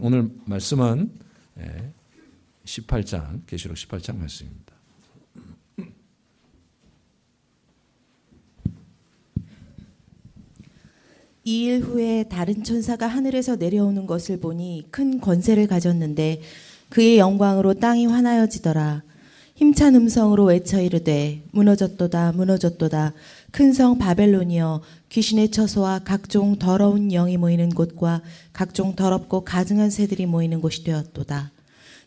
오늘 말씀은 18장, 계시록 18장 말씀입니다. 이 일 후에 다른 천사가 하늘에서 내려오는 것을 보니 큰 권세를 가졌는데 그의 영광으로 땅이 환하여지더라. 힘찬 음성으로 외쳐 이르되 무너졌도다 무너졌도다 큰 성 바벨론이여 귀신의 처소와 각종 더러운 영이 모이는 곳과 각종 더럽고 가증한 새들이 모이는 곳이 되었도다.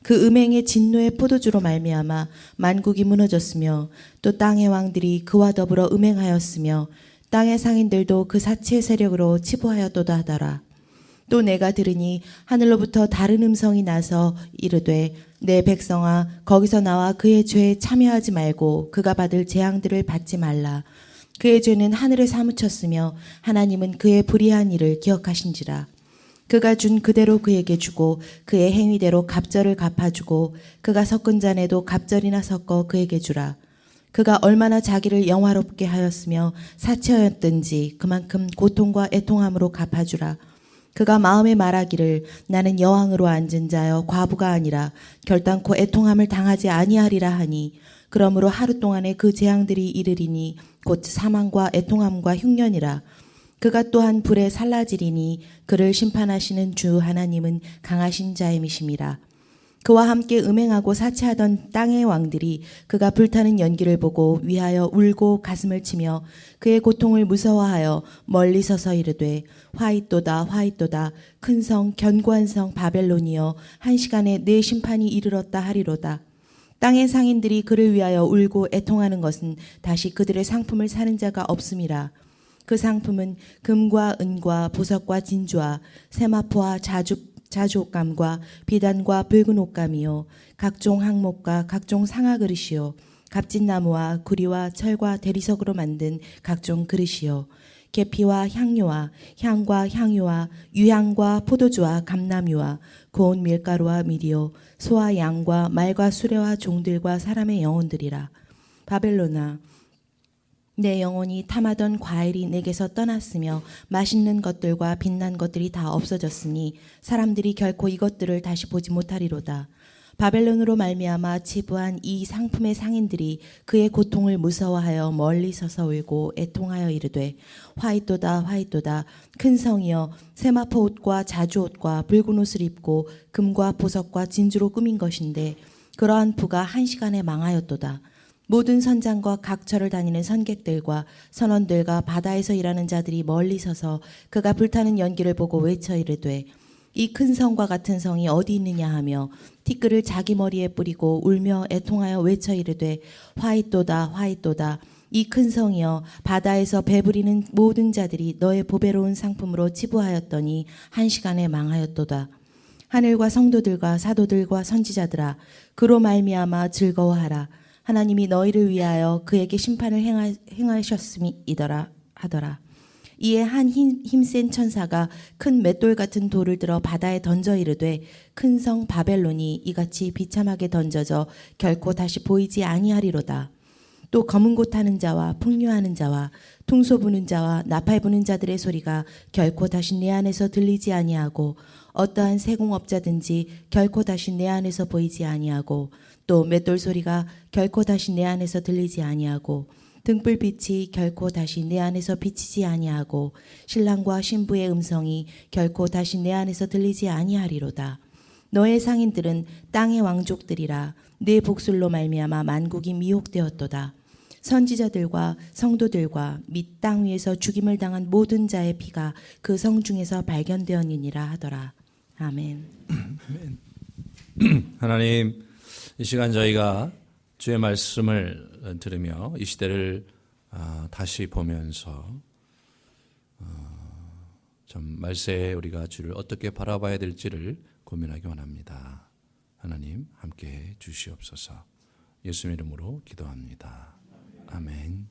그 음행의 진노의 포도주로 말미암아 만국이 무너졌으며 또 땅의 왕들이 그와 더불어 음행하였으며 땅의 상인들도 그 사치의 세력으로 치부하였도다 하더라. 또 내가 들으니 하늘로부터 다른 음성이 나서 이르되 내 백성아 거기서 나와 그의 죄에 참여하지 말고 그가 받을 재앙들을 받지 말라. 그의 죄는 하늘에 사무쳤으며 하나님은 그의 불의한 일을 기억하신지라. 그가 준 그대로 그에게 주고 그의 행위대로 갑절을 갚아주고 그가 섞은 잔에도 갑절이나 섞어 그에게 주라. 그가 얼마나 자기를 영화롭게 하였으며 사치하였든지 그만큼 고통과 애통함으로 갚아주라. 그가 마음에 말하기를 나는 여왕으로 앉은 자여 과부가 아니라 결단코 애통함을 당하지 아니하리라 하니 그러므로 하루 동안에 그 재앙들이 이르리니 곧 사망과 애통함과 흉년이라. 그가 또한 불에 살라지리니 그를 심판하시는 주 하나님은 강하신 자임이심이라. 그와 함께 음행하고 사치하던 땅의 왕들이 그가 불타는 연기를 보고 위하여 울고 가슴을 치며 그의 고통을 무서워하여 멀리 서서 이르되 화잇도다 화잇도다 큰 성 견고한 성 바벨론이여 한 시간에 내 심판이 이르렀다 하리로다. 땅의 상인들이 그를 위하여 울고 애통하는 것은 다시 그들의 상품을 사는 자가 없음이라. 그 상품은 금과 은과 보석과 진주와 세마포와 자주옷감과 비단과 붉은 옷감이요 각종 항목과 각종 상아 그릇이요 값진 나무와 구리와 철과 대리석으로 만든 각종 그릇이요 계피와 향료와 향과 향유와 유향과 포도주와 감람유와 고운 밀가루와 밀이요 소와 양과 말과 수레와 종들과 사람의 영혼들이라. 바벨론아 내 영혼이 탐하던 과일이 내게서 떠났으며 맛있는 것들과 빛난 것들이 다 없어졌으니 사람들이 결코 이것들을 다시 보지 못하리로다. 바벨론으로 말미암아 치부한 이 상품의 상인들이 그의 고통을 무서워하여 멀리 서서 울고 애통하여 이르되 화잇도다 화잇도다 큰 성이여 세마포 옷과 자주옷과 붉은 옷을 입고 금과 보석과 진주로 꾸민 것인데 그러한 부가 한 시간에 망하였도다. 모든 선장과 각처를 다니는 선객들과 선원들과 바다에서 일하는 자들이 멀리 서서 그가 불타는 연기를 보고 외쳐 이르되 이 큰 성과 같은 성이 어디 있느냐 하며 티끌을 자기 머리에 뿌리고 울며 애통하여 외쳐 이르되 화잇도다 화잇도다 이 큰 성이여 바다에서 배부리는 모든 자들이 너의 보배로운 상품으로 치부하였더니 한 시간에 망하였도다. 하늘과 성도들과 사도들과 선지자들아 그로 말미암아 즐거워하라. 하나님이 너희를 위하여 그에게 심판을 행하셨음이더라 하더라. 이에 한 힘센 천사가 큰 맷돌 같은 돌을 들어 바다에 던져 이르되 큰 성 바벨론이 이같이 비참하게 던져져 결코 다시 보이지 아니하리로다. 또 검은 곳 타는 자와 풍류하는 자와 퉁소 부는 자와 나팔 부는 자들의 소리가 결코 다시 내 안에서 들리지 아니하고 어떠한 세공업자든지 결코 다시 내 안에서 보이지 아니하고 또 맷돌 소리가 결코 다시 내 안에서 들리지 아니하고 등불빛이 결코 다시 내 안에서 비치지 아니하고 신랑과 신부의 음성이 결코 다시 내 안에서 들리지 아니하리로다. 너의 상인들은 땅의 왕족들이라. 내 복술로 말미암아 만국이 미혹되었도다. 선지자들과 성도들과 및 땅 위에서 죽임을 당한 모든 자의 피가 그 성 중에서 발견되었느니라 하더라. 아멘. 하나님, 이 시간 저희가 주의 말씀을 들으며 이 시대를 다시 보면서 좀 말세에 우리가 주를 어떻게 바라봐야 될지를 고민하기 원합니다. 하나님 함께해 주시옵소서. 예수님 이름으로 기도합니다. 아멘.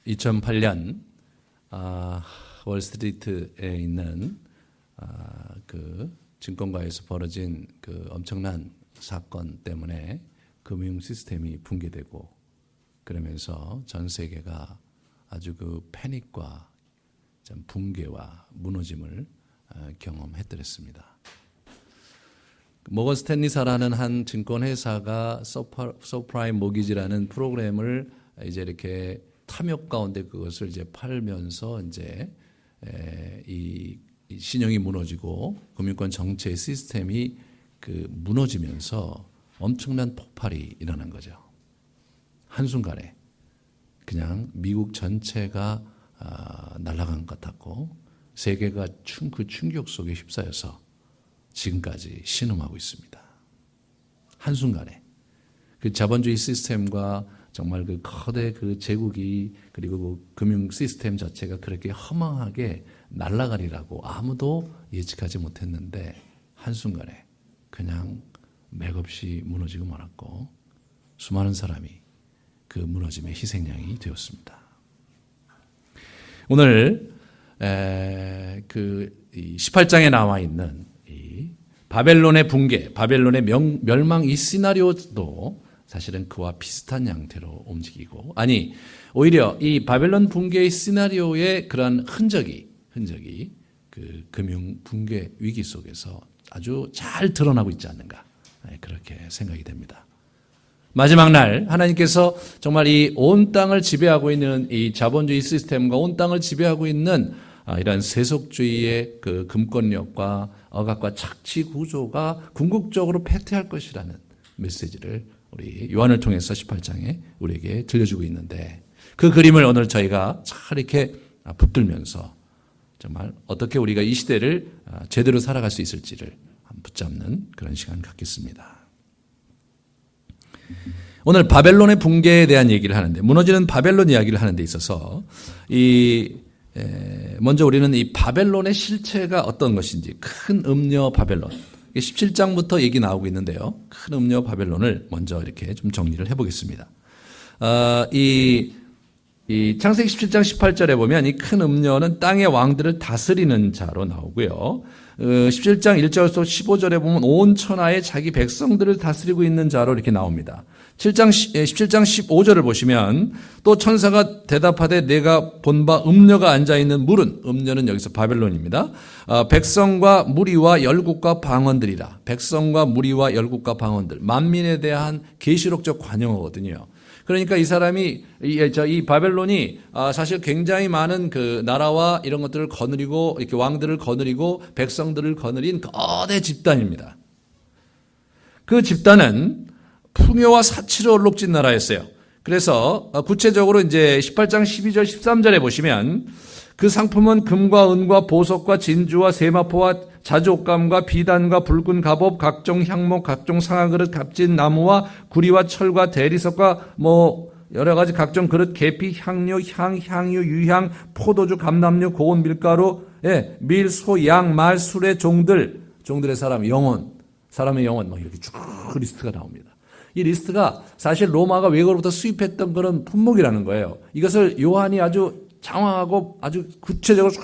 2008년 월스트리트에 있는 그 증권가에서 벌어진 그 엄청난 사건 때문에 금융 시스템이 붕괴되고 그러면서 전 세계가 아주 그 패닉과 좀 붕괴와 무너짐을 경험했더랬습니다. 모건 스탠리사라는 한 증권회사가 서프라임 모기지라는 프로그램을 이제 이렇게 탐욕 가운데 그것을 이제 팔면서 이제 이 신용이 무너지고 금융권 정체 시스템이 그 무너지면서 엄청난 폭발이 일어난 거죠. 한순간에 그냥 미국 전체가 날아간 것 같았고 세계가 그 충격 속에 휩싸여서 지금까지 신음하고 있습니다. 한순간에 그 자본주의 시스템과 정말 그 거대 그 제국이 그리고 그 금융 시스템 자체가 그렇게 허망하게 날아가리라고 아무도 예측하지 못했는데 한순간에 그냥 맥없이 무너지고 말았고 수많은 사람이 그 무너짐의 희생양이 되었습니다. 오늘 그 18장에 나와 있는 이 바벨론의 붕괴, 바벨론의 멸망 이 시나리오도 사실은 그와 비슷한 양태로 움직이고 아니 오히려 이 바벨론 붕괴의 시나리오의 그러한 흔적이 그 금융 붕괴 위기 속에서 아주 잘 드러나고 있지 않는가 그렇게 생각이 됩니다. 마지막 날 하나님께서 정말 이 온 땅을 지배하고 있는 이 자본주의 시스템과 온 땅을 지배하고 있는 이런 세속주의의 그 금권력과 억압과 착취 구조가 궁극적으로 패퇴할 것이라는 메시지를 우리 요한을 통해서 18장에 우리에게 들려주고 있는데 그 그림을 오늘 저희가 잘 이렇게 붙들면서 정말 어떻게 우리가 이 시대를 제대로 살아갈 수 있을지를 붙잡는 그런 시간 갖겠습니다. 오늘 바벨론의 붕괴에 대한 얘기를 하는데 무너지는 바벨론 이야기를 하는 데 있어서 먼저 우리는 이 바벨론의 실체가 어떤 것인지 큰 음녀 바벨론 17장부터 얘기 나오고 있는데요. 큰 음녀 바벨론을 먼저 이렇게 좀 정리를 해보겠습니다. 이 창세기 17장 18절에 보면 이 큰 음녀는 땅의 왕들을 다스리는 자로 나오고요. 17장 1절에서 15절에 보면 온 천하의 자기 백성들을 다스리고 있는 자로 이렇게 나옵니다. 17장 15절을 보시면 또 천사가 대답하되 내가 본 바 음녀가 앉아있는 물은 음녀는 여기서 바벨론입니다. 백성과 무리와 열국과 방언들이라. 백성과 무리와 열국과 방언들. 만민에 대한 계시록적 관용어거든요. 그러니까 이 사람이 이 바벨론이 사실 굉장히 많은 그 나라와 이런 것들을 거느리고 이렇게 왕들을 거느리고 백성들을 거느린 거대 집단입니다. 그 집단은 풍요와 사치로 얼룩진 나라였어요. 그래서 구체적으로 이제 18장 12절 13절에 보시면 그 상품은 금과 은과 보석과 진주와 세마포와 자주옥감과 비단과 붉은 갑옷, 각종 향목, 각종 상아그릇, 값진 나무와 구리와 철과 대리석과 여러 가지 각종 그릇, 계피, 향료, 향유, 유향, 포도주, 감람류, 고운 밀가루, 밀, 소, 양, 말, 수레, 종들의 사람의 영혼 이렇게 쭉 리스트가 나옵니다. 이 리스트가 사실 로마가 외국으로부터 수입했던 그런 품목이라는 거예요. 이것을 요한이 아주 장황하고 아주 구체적으로 쭉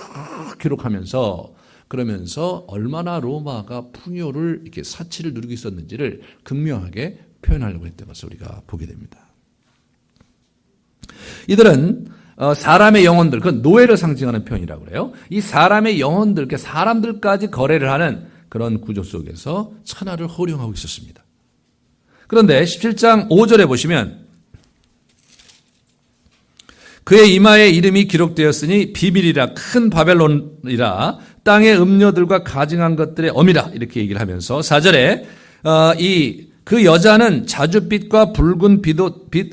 기록하면서 그러면서 얼마나 로마가 풍요를 이렇게 사치를 누리고 있었는지를 극명하게 표현하려고 했던 것을 우리가 보게 됩니다. 이들은 사람의 영혼들, 그 노예를 상징하는 표현이라고 그래요. 이 사람의 영혼들, 사람들까지 거래를 하는 그런 구조 속에서 천하를 호령하고 있었습니다. 그런데 17장 5절에 보시면 그의 이마에 이름이 기록되었으니 비밀이라 큰 바벨론이라 땅의 음녀들과 가증한 것들의 어미라 이렇게 얘기를 하면서 4절에 그 여자는 자줏빛과 붉은 빛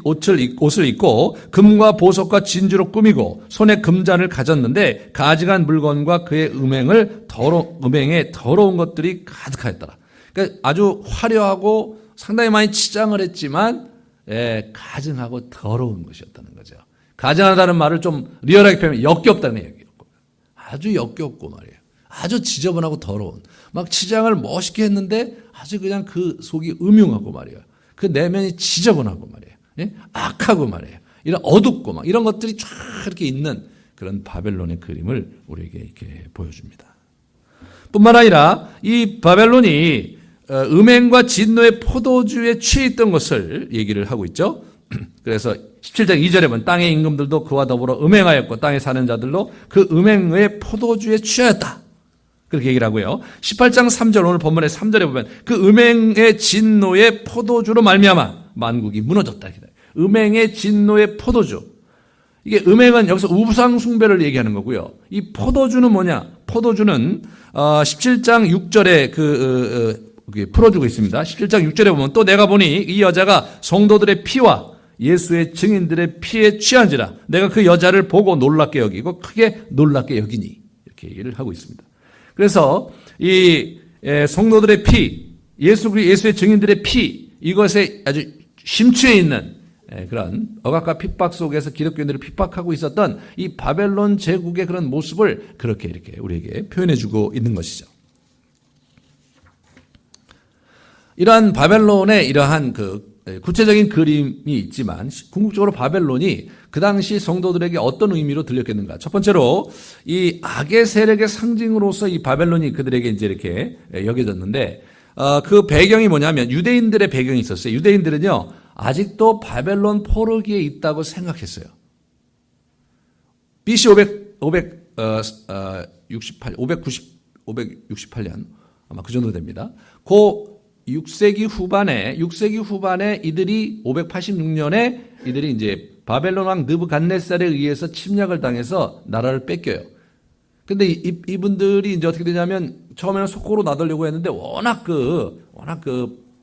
옷을 입고 금과 보석과 진주로 꾸미고 손에 금잔을 가졌는데 가증한 물건과 그의 음행에 더러운 것들이 가득하였더라. 그러니까 아주 화려하고 상당히 많이 치장을 했지만 가증하고 더러운 것이었다는 거죠. 가증하다는 말을 좀 리얼하게 표현하면 역겹다는 얘기예요. 아주 역겹고 말이에요. 아주 지저분하고 더러운. 막 치장을 멋있게 했는데 아주 그냥 그 속이 음흉하고 말이에요. 그 내면이 지저분하고 말이에요. 악하고 말이에요. 이런 어둡고 막 이런 것들이 쫙 이렇게 있는 그런 바벨론의 그림을 우리에게 이렇게 보여줍니다. 뿐만 아니라 이 바벨론이 음행과 진노의 포도주에 취해 있던 것을 얘기를 하고 있죠. 그래서 17장 2절에 보면 땅의 임금들도 그와 더불어 음행하였고 땅에 사는 자들도 그 음행의 포도주에 취하였다. 그렇게 얘기를 하고요. 18장 3절 오늘 본문의 3절에 보면 그 음행의 진노의 포도주로 말미암아 만국이 무너졌다. 음행의 진노의 포도주. 이게 음행은 여기서 우상 숭배를 얘기하는 거고요. 이 포도주는 뭐냐? 포도주는 17장 6절에 풀어주고 있습니다. 17장 6절에 보면 또 내가 보니 이 여자가 성도들의 피와 예수의 증인들의 피에 취한지라 내가 그 여자를 보고 놀랍게 여기고 크게 놀랍게 여기니 이렇게 얘기를 하고 있습니다. 그래서 이 성도들의 피, 예수의 증인들의 피 이것에 아주 심취해 있는 그런 억압과 핍박 속에서 기독교인들을 핍박하고 있었던 이 바벨론 제국의 그런 모습을 그렇게 이렇게 우리에게 표현해주고 있는 것이죠. 이러한 바벨론의 이러한 구체적인 그림이 있지만 궁극적으로 바벨론이 그 당시 성도들에게 어떤 의미로 들렸겠는가? 첫 번째로 이 악의 세력의 상징으로서 이 바벨론이 그들에게 이제 이렇게 여겨졌는데 그 배경이 뭐냐면 유대인들의 배경이 있었어요. 유대인들은요 아직도 바벨론 포로기에 있다고 생각했어요. BC 568년 아마 그 정도 됩니다. 그 6세기 후반에 이들이 586년에 이들이 이제 바벨론 왕 느부갓네살에 의해서 침략을 당해서 나라를 뺏겨요. 근데 이분들이 이제 어떻게 되냐면 처음에는 속고로 나들려고 했는데 워낙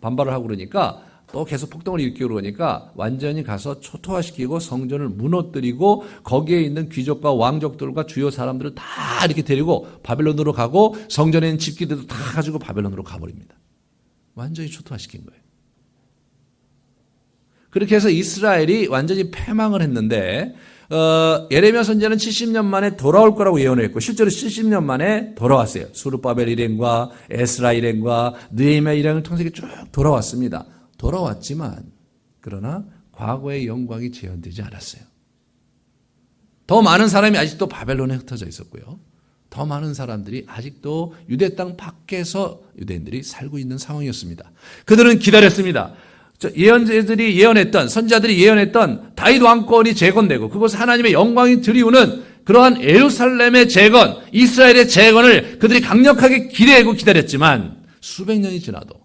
반발을 하고 그러니까 또 계속 폭동을 일으키고 그러니까 완전히 가서 초토화시키고 성전을 무너뜨리고 거기에 있는 귀족과 왕족들과 주요 사람들을 다 이렇게 데리고 바벨론으로 가고 성전에 있는 집기들도 다 가지고 바벨론으로 가버립니다. 완전히 초토화시킨 거예요. 그렇게 해서 이스라엘이 완전히 패망을 했는데 예레미야 선지자는 70년 만에 돌아올 거라고 예언을 했고 실제로 70년 만에 돌아왔어요. 수르바벨 일행과 에스라 일행과 느헤미야 일행을 통해서 쭉 돌아왔습니다. 돌아왔지만 그러나 과거의 영광이 재현되지 않았어요. 더 많은 사람이 아직도 바벨론에 흩어져 있었고요. 더 많은 사람들이 아직도 유대 땅 밖에서 유대인들이 살고 있는 상황이었습니다. 그들은 기다렸습니다. 예언자들이 예언했던 선지자들이 예언했던 다윗 왕권이 재건되고 그곳 하나님의 영광이 드리우는 그러한 예루살렘의 재건, 이스라엘의 재건을 그들이 강력하게 기대하고 기다렸지만 수백 년이 지나도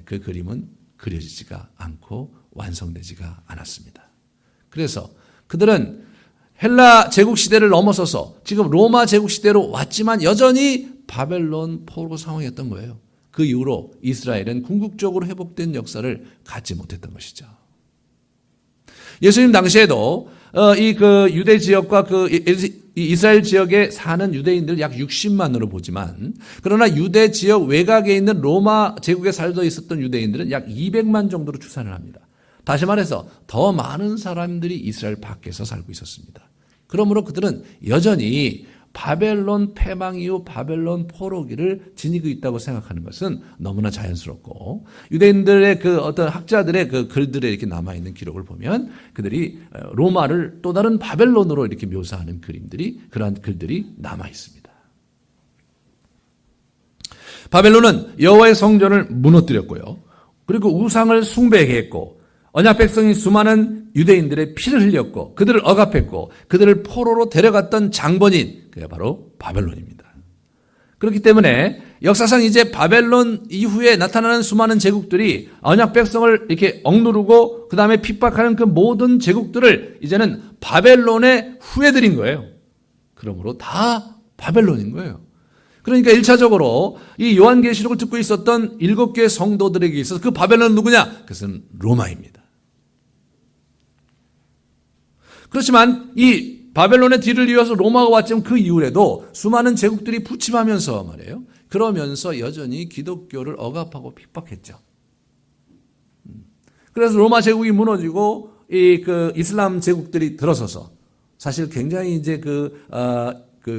그 그림은 그려지지가 않고 완성되지가 않았습니다. 그래서 그들은 헬라 제국 시대를 넘어서서 지금 로마 제국 시대로 왔지만 여전히 바벨론 포로 상황이었던 거예요. 그 이후로 이스라엘은 궁극적으로 회복된 역사를 갖지 못했던 것이죠. 예수님 당시에도 유대 지역과 이스라엘 지역에 사는 유대인들 약 60만으로 보지만 그러나 유대 지역 외곽에 있는 로마 제국에 살고 있었던 유대인들은 약 200만 정도로 추산을 합니다. 다시 말해서 더 많은 사람들이 이스라엘 밖에서 살고 있었습니다. 그러므로 그들은 여전히 바벨론 패망 이후 바벨론 포로기를 지니고 있다고 생각하는 것은 너무나 자연스럽고 유대인들의 어떤 학자들의 글들에 이렇게 남아있는 기록을 보면 그들이 로마를 또 다른 바벨론으로 이렇게 묘사하는 그러한 글들이 남아있습니다. 바벨론은 여호와의 성전을 무너뜨렸고요. 그리고 우상을 숭배하게 했고 언약 백성인 수많은 유대인들의 피를 흘렸고 그들을 억압했고 그들을 포로로 데려갔던 장본인 그게 바로 바벨론입니다. 그렇기 때문에 역사상 이제 바벨론 이후에 나타나는 수많은 제국들이 언약 백성을 이렇게 억누르고 그 다음에 핍박하는 그 모든 제국들을 이제는 바벨론의 후예들인 거예요. 그러므로 다 바벨론인 거예요. 그러니까 1차적으로 이 요한계시록을 듣고 있었던 7교회 성도들에게 있어서 그 바벨론은 누구냐? 그것은 로마입니다. 그렇지만 이 바벨론의 뒤를 이어서 로마가 왔지만 그 이후에도 수많은 제국들이 부침하면서 말이에요. 그러면서 여전히 기독교를 억압하고 핍박했죠. 그래서 로마 제국이 무너지고 이슬람 제국들이 들어서서 사실 굉장히 이제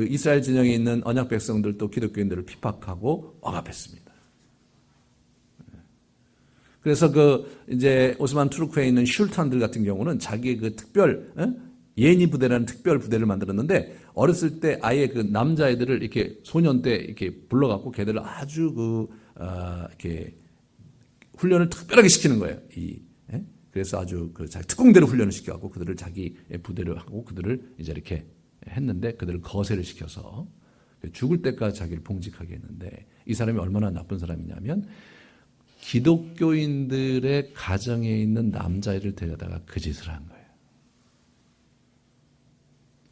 이스라엘 진영에 있는 언약 백성들도 기독교인들을 핍박하고 억압했습니다. 그래서 이제 오스만 투르크에 있는 슐탄들 같은 경우는 자기의 특별 예니 부대라는 특별 부대를 만들었는데 어렸을 때 아예 남자애들을 이렇게 소년 때 이렇게 불러갖고 걔들을 아주 이렇게 훈련을 특별하게 시키는 거예요. 그래서 아주 그 자기 특공대로 훈련을 시켜갖고 그들을 자기 부대로 하고 그들을 이제 이렇게 했는데 그들을 거세를 시켜서 죽을 때까지 자기를 봉직하게 했는데 이 사람이 얼마나 나쁜 사람이냐면 기독교인들의 가정에 있는 남자애를 데려다가 그 짓을 한 거예요.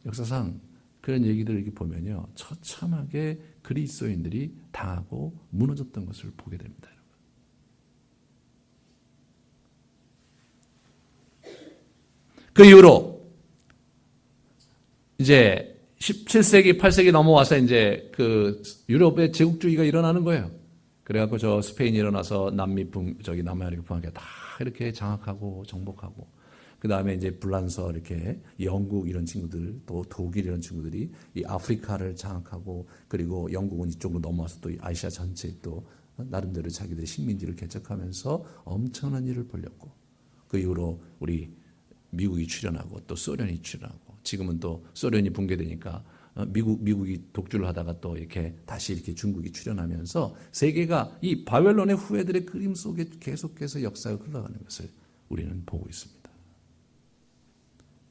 역사상 그런 얘기들을 이렇게 보면요. 처참하게 그리스도인들이 당하고 무너졌던 것을 보게 됩니다. 그 이후로 이제 17세기, 8세기 넘어와서 이제 그 유럽의 제국주의가 일어나는 거예요. 그래갖고 저 스페인이 일어나서 남아메리카 풍화가 다 이렇게 장악하고 정복하고 그 다음에 이제 불란서 이렇게 영국 이런 친구들 또 독일 이런 친구들이 이 아프리카를 장악하고 그리고 영국은 이쪽으로 넘어와서 또 아시아 전체에 또 나름대로 자기들의 식민지를 개척하면서 엄청난 일을 벌였고 그 이후로 우리 미국이 출현하고 또 소련이 출현하고 지금은 또 소련이 붕괴되니까 미국이 독주를 하다가 또 이렇게 다시 이렇게 중국이 출현하면서 세계가 이 바벨론의 후예들의 그림 속에 계속해서 역사가 흘러가는 것을 우리는 보고 있습니다.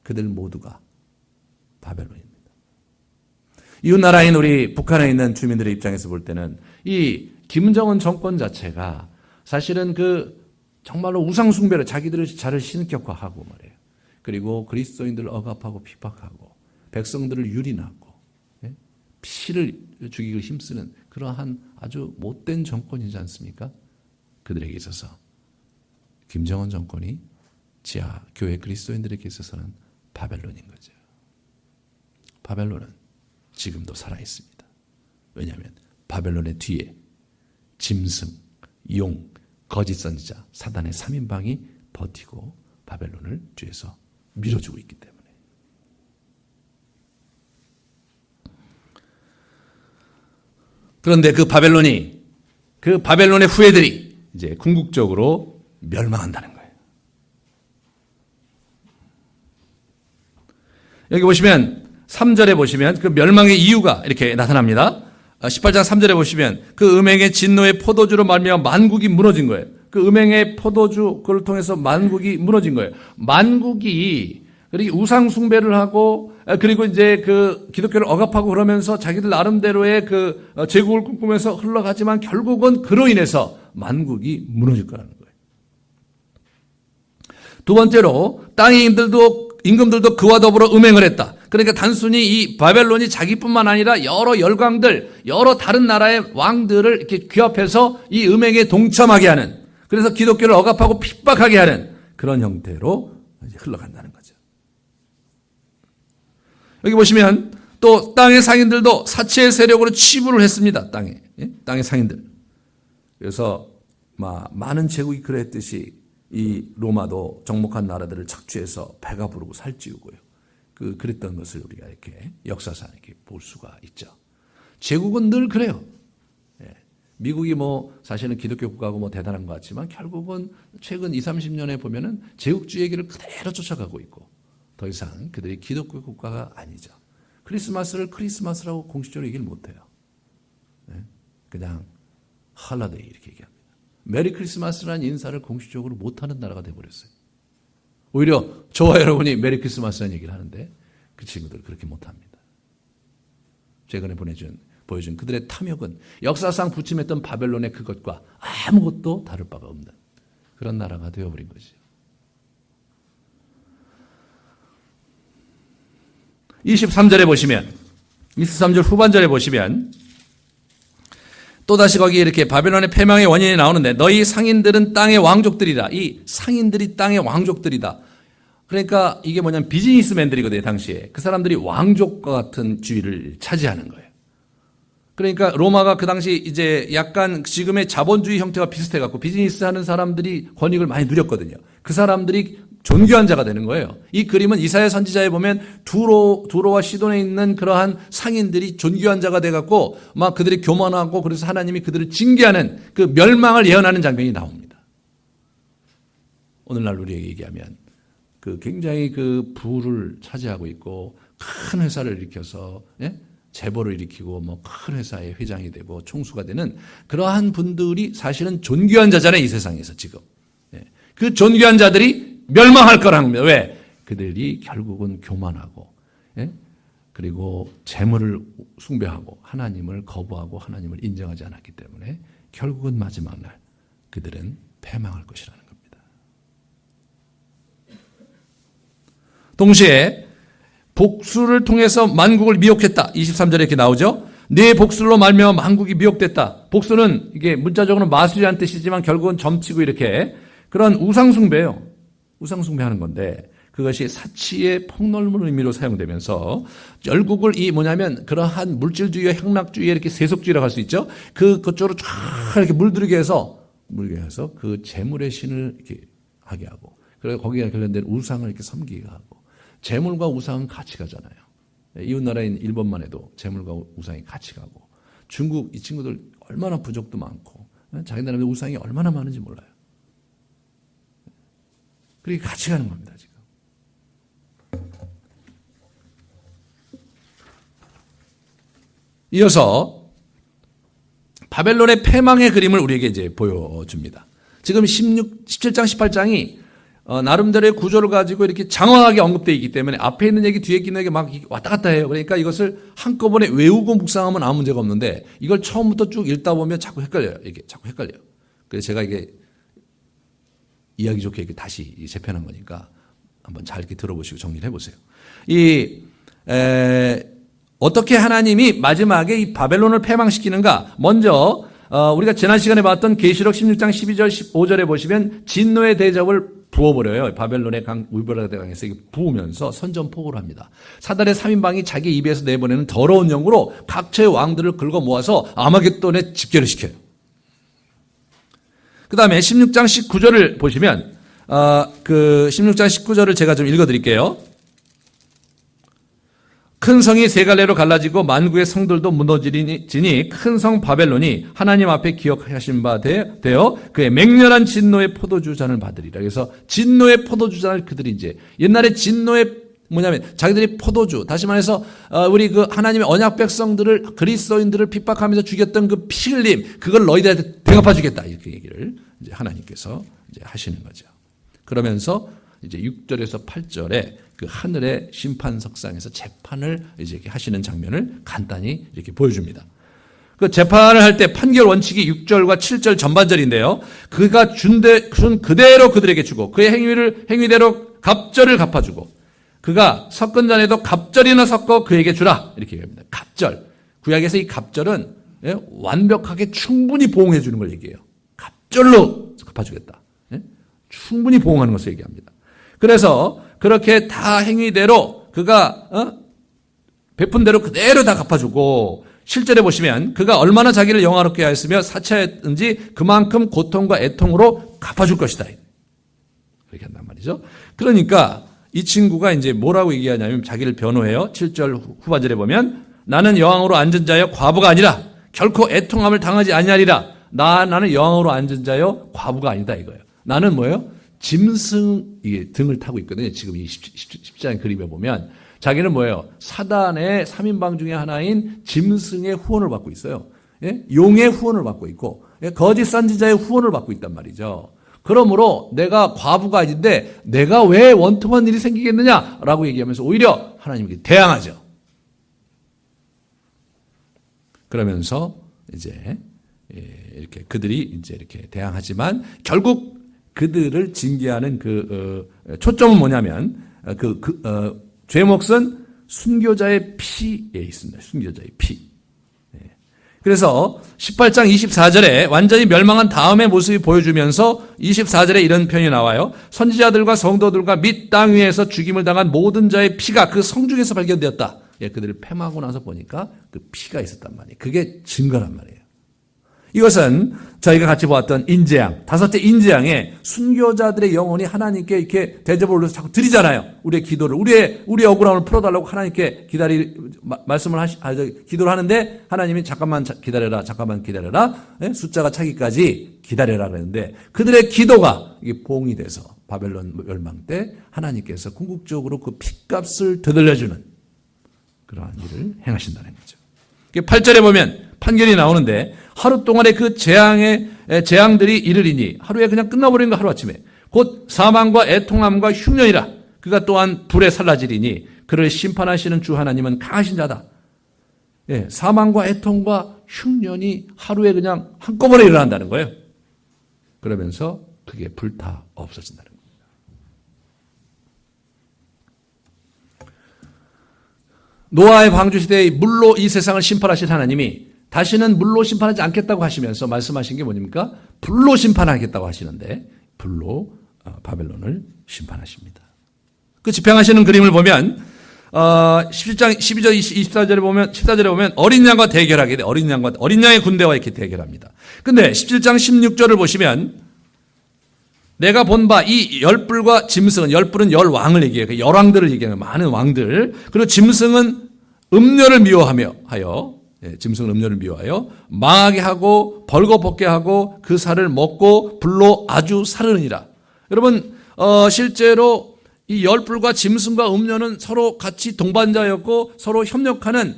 그들 모두가 바벨론입니다. 이웃 나라인 우리 북한에 있는 주민들의 입장에서 볼 때는 이 김정은 정권 자체가 사실은 그 정말로 우상숭배를 자기들을 자를 신격화하고 말이에요. 그리고 그리스도인들을 억압하고 핍박하고 백성들을 유린하고 피를 죽이기 힘쓰는 그러한 아주 못된 정권이지 않습니까? 그들에게 있어서 김정은 정권이 지하 교회 그리스도인들에게 있어서는 바벨론인 거죠. 바벨론은 지금도 살아있습니다. 왜냐하면 바벨론의 뒤에 짐승, 용, 거짓 선지자, 사단의 3인방이 버티고 바벨론을 뒤에서 밀어주고 있기 때문에. 그런데 그 바벨론의 후예들이 이제 궁극적으로 멸망한다는 거예요. 여기 보시면 3절에 보시면 그 멸망의 이유가 이렇게 나타납니다. 18장 3절에 보시면 그 음행의 진노의 포도주로 말미암아 만국이 무너진 거예요. 그 음행의 포도주 그걸 통해서 만국이 무너진 거예요. 만국이 그리고 우상 숭배를 하고 그리고 이제 그 기독교를 억압하고 그러면서 자기들 나름대로의 그 제국을 꿈꾸면서 흘러가지만 결국은 그로 인해서 만국이 무너질 거라는 거예요. 두 번째로 땅의 임금들도 그와 더불어 음행을 했다. 그러니까 단순히 이 바벨론이 자기뿐만 아니라 여러 열강들, 여러 다른 나라의 왕들을 이렇게 귀합해서 이 음행에 동참하게 하는, 그래서 기독교를 억압하고 핍박하게 하는 그런 형태로 이제 흘러간다는 거죠. 여기 보시면 또 땅의 상인들도 사치의 세력으로 치부를 했습니다. 땅의 상인들. 그래서 많은 제국이 그랬듯이 이 로마도 정복한 나라들을 착취해서 배가 부르고 살찌우고요. 그랬던 것을 우리가 이렇게 역사상 이렇게 볼 수가 있죠. 제국은 늘 그래요. 미국이 사실은 기독교 국가고 대단한 것 같지만 결국은 최근 20, 30년에 보면은 제국주의 얘기를 그대로 쫓아가고 있고 더 이상 그들이 기독교 국가가 아니죠. 크리스마스를 크리스마스라고 공식적으로 얘기를 못해요. 그냥 헐러데이 이렇게 얘기합니다. 메리 크리스마스라는 인사를 공식적으로 못하는 나라가 돼버렸어요. 오히려 저와 여러분이 메리 크리스마스라는 얘기를 하는데 그 친구들 그렇게 못합니다. 최근에 보여준 그들의 탐욕은 역사상 부침했던 바벨론의 그것과 아무것도 다를 바가 없는 그런 나라가 되어버린 것이죠. 23절에 보시면 23절 후반절에 보시면 또다시 거기 이렇게 바벨론의 패망의 원인이 나오는데 너희 상인들은 땅의 왕족들이다. 이 상인들이 땅의 왕족들이다. 그러니까 이게 뭐냐면 비즈니스맨들이거든요. 당시에. 그 사람들이 왕족과 같은 지위를 차지하는 거예요. 그러니까 로마가 그 당시 이제 약간 지금의 자본주의 형태와 비슷해갖고 비즈니스 하는 사람들이 권익을 많이 누렸거든요. 그 사람들이 존귀한 자가 되는 거예요. 이 그림은 이사야 선지자에 보면 두로와 시돈에 있는 그러한 상인들이 존귀한 자가 돼갖고 막 그들이 교만하고 그래서 하나님이 그들을 징계하는 그 멸망을 예언하는 장면이 나옵니다. 오늘날 우리에게 얘기하면 그 굉장히 그 부를 차지하고 있고 큰 회사를 일으켜서 재벌을 일으키고 큰 회사의 회장이 되고 총수가 되는 그러한 분들이 사실은 존귀한 자잖아요. 이 세상에서 지금. 그 존귀한 자들이 멸망할 거라는 겁니다. 왜? 그들이 결국은 교만하고, 예? 그리고 재물을 숭배하고 하나님을 거부하고 하나님을 인정하지 않았기 때문에 결국은 마지막 날 그들은 패망할 것이라는 겁니다. 동시에 복수를 통해서 만국을 미혹했다. 23절에 이렇게 나오죠. 네 복수로 말미암아 만국이 미혹됐다. 복수는 이게 문자적으로는 마술이라는 뜻이지만 결국은 점치고 이렇게 그런 우상숭배예요. 우상숭배하는 건데 그것이 사치의 폭넓은 의미로 사용되면서 결국을 뭐냐면 그러한 물질주의와 향락주의에 이렇게 세속주의라고 할 수 있죠. 그쪽으로 쫙 이렇게 물들게 해서 그 재물의 신을 이렇게 하게 하고 그리고 거기에 관련된 우상을 이렇게 섬기게 하고 재물과 우상은 같이 가잖아요. 이웃나라인 일본만 해도 재물과 우상이 같이 가고 중국 이 친구들 얼마나 부족도 많고 자기 나라에 우상이 얼마나 많은지 몰라요. 그렇게 같이 가는 겁니다, 지금. 이어서 바벨론의 패망의 그림을 우리에게 이제 보여줍니다. 지금 17장, 18장이 나름대로의 구조를 가지고 이렇게 장황하게 언급되어 있기 때문에 앞에 있는 얘기, 뒤에 있는 얘기 막 왔다 갔다 해요. 그러니까 이것을 한꺼번에 외우고 묵상하면 아무 문제가 없는데 이걸 처음부터 쭉 읽다 보면 자꾸 헷갈려요. 이게 자꾸 헷갈려요. 그래서 제가 이게 이야기 좋게 이렇게 다시 재편한 거니까 한번 잘 이렇게 들어보시고 정리를 해보세요. 어떻게 하나님이 마지막에 이 바벨론을 패망시키는가? 먼저 우리가 지난 시간에 봤던 계시록 16장 12절 15절에 보시면 진노의 대접을 부어버려요. 바벨론의 우베라데 강에서 부으면서 선전포고를 합니다. 사단의 3인방이 자기 입에서 내보내는 더러운 영으로 각처의 왕들을 긁어 모아서 아마겟돈에 집결을 시켜요. 그 다음에 16장 19절을 보시면 16장 19절을 제가 좀 읽어드릴게요. 큰 성이 세 갈래로 갈라지고 만국의 성들도 무너지니 큰 성 바벨론이 하나님 앞에 기억하신 바 되어 그의 맹렬한 진노의 포도주 잔을 받으리라. 그래서 진노의 포도주 잔을 그들이 이제 옛날에 진노의 뭐냐면 자기들이 포도주, 다시 말해서 우리 그 하나님의 언약 백성들을 그리스도인들을 핍박하면서 죽였던 그 피 흘림 그걸 너희들한테 대갚아 주겠다 이렇게 얘기를 이제 하나님께서 이제 하시는 거죠. 그러면서 이제 6절에서 8절에 그 하늘의 심판석상에서 재판을 이제 이렇게 하시는 장면을 간단히 이렇게 보여줍니다. 그 재판을 할 때 판결 원칙이 6절과 7절 전반절인데요. 그가 준 그대로 그들에게 주고 그의 행위대로 갑절을 갚아주고 그가 섞은 잔에도 갑절이나 섞어 그에게 주라 이렇게 얘기합니다. 갑절. 구약에서 이 갑절은 완벽하게 충분히 보응해 주는 걸 얘기해요. 갑절로 갚아주겠다. 충분히 보응하는 것을 얘기합니다. 그래서 그렇게 다 행위대로 그가 베푼 대로 그대로 다 갚아주고 실제로 보시면 그가 얼마나 자기를 영화롭게 하였으며 사치하였든지 그만큼 고통과 애통으로 갚아줄 것이다. 그렇게 한단 말이죠. 그러니까 이 친구가 이제 뭐라고 얘기하냐면 자기를 변호해요. 7절 후반절에 보면 나는 여왕으로 앉은 자여 과부가 아니라 결코 애통함을 당하지 아니하리라. 나는 여왕으로 앉은 자여 과부가 아니다 이거예요. 나는 뭐예요? 짐승 등을 타고 있거든요. 지금 이 10장 그림에 보면 자기는 뭐예요? 사단의 3인방 중에 하나인 짐승의 후원을 받고 있어요. 예? 용의 후원을 받고 있고 거짓 선지자의 후원을 받고 있단 말이죠. 그러므로 내가 과부가 아닌데 내가 왜 원통한 일이 생기겠느냐라고 얘기하면서 오히려 하나님께 대항하죠. 그러면서 이제 이렇게 그들이 이제 이렇게 대항하지만 결국 그들을 징계하는 초점은 뭐냐면 죄 몫은 순교자의 피에 있습니다. 순교자의 피. 그래서 18장 24절에 완전히 멸망한 다음의 모습이 보여주면서 24절에 이런 표현이 나와요. 선지자들과 성도들과 및 땅 위에서 죽임을 당한 모든 자의 피가 그 성 중에서 발견되었다. 그들을 폐마하고 나서 보니까 그 피가 있었단 말이에요. 그게 증거란 말이에요. 이것은 저희가 같이 보았던 인재양, 5째 인재양에 순교자들의 영혼이 하나님께 이렇게 대접을 올려서 자꾸 드리잖아요. 우리의 기도를, 우리의 억울함을 풀어달라고 하나님께 기도를 하는데 하나님이 잠깐만 기다려라. 숫자가 차기까지 기다려라 그랬는데 그들의 기도가 이게 보응이 돼서 바벨론 멸망 때 하나님께서 궁극적으로 그 핏값을 되돌려주는 그러한 일을 행하신다는 거죠. 8절에 보면 판결이 나오는데 하루 동안의 그 재앙들이 이르리니 하루에 그냥 끝나버리는 거 하루아침에 곧 사망과 애통함과 흉년이라. 그가 또한 불에 살라지리니 그를 심판하시는 주 하나님은 강하신 자다. 예, 사망과 애통과 흉년이 하루에 그냥 한꺼번에 일어난다는 거예요. 그러면서 그게 불타 없어진다는 겁니다. 노아의 방주 시대의 물로 이 세상을 심판하신 하나님이 다시는 물로 심판하지 않겠다고 하시면서 말씀하신 게 뭡니까? 불로 심판하겠다고 하시는데 불로 바벨론을 심판하십니다. 그 집행하시는 그림을 보면 17장 12절 14절에 보면 어린 양과 대결하게 돼. 어린 양의 군대와 이렇게 대결합니다. 근데 17장 16절을 보시면 내가 본 바 이 열불과 짐승은, 열불은 열왕을 얘기해요. 열왕들을 얘기하는 많은 왕들. 그리고 짐승은 음료를 미워하며 짐승은 음료를 미워하여 망하게 하고 벌거벗게 하고 그 살을 먹고 불로 아주 사르느니라. 여러분 실제로 이 열불과 짐승과 음료는 서로 같이 동반자였고 서로 협력하는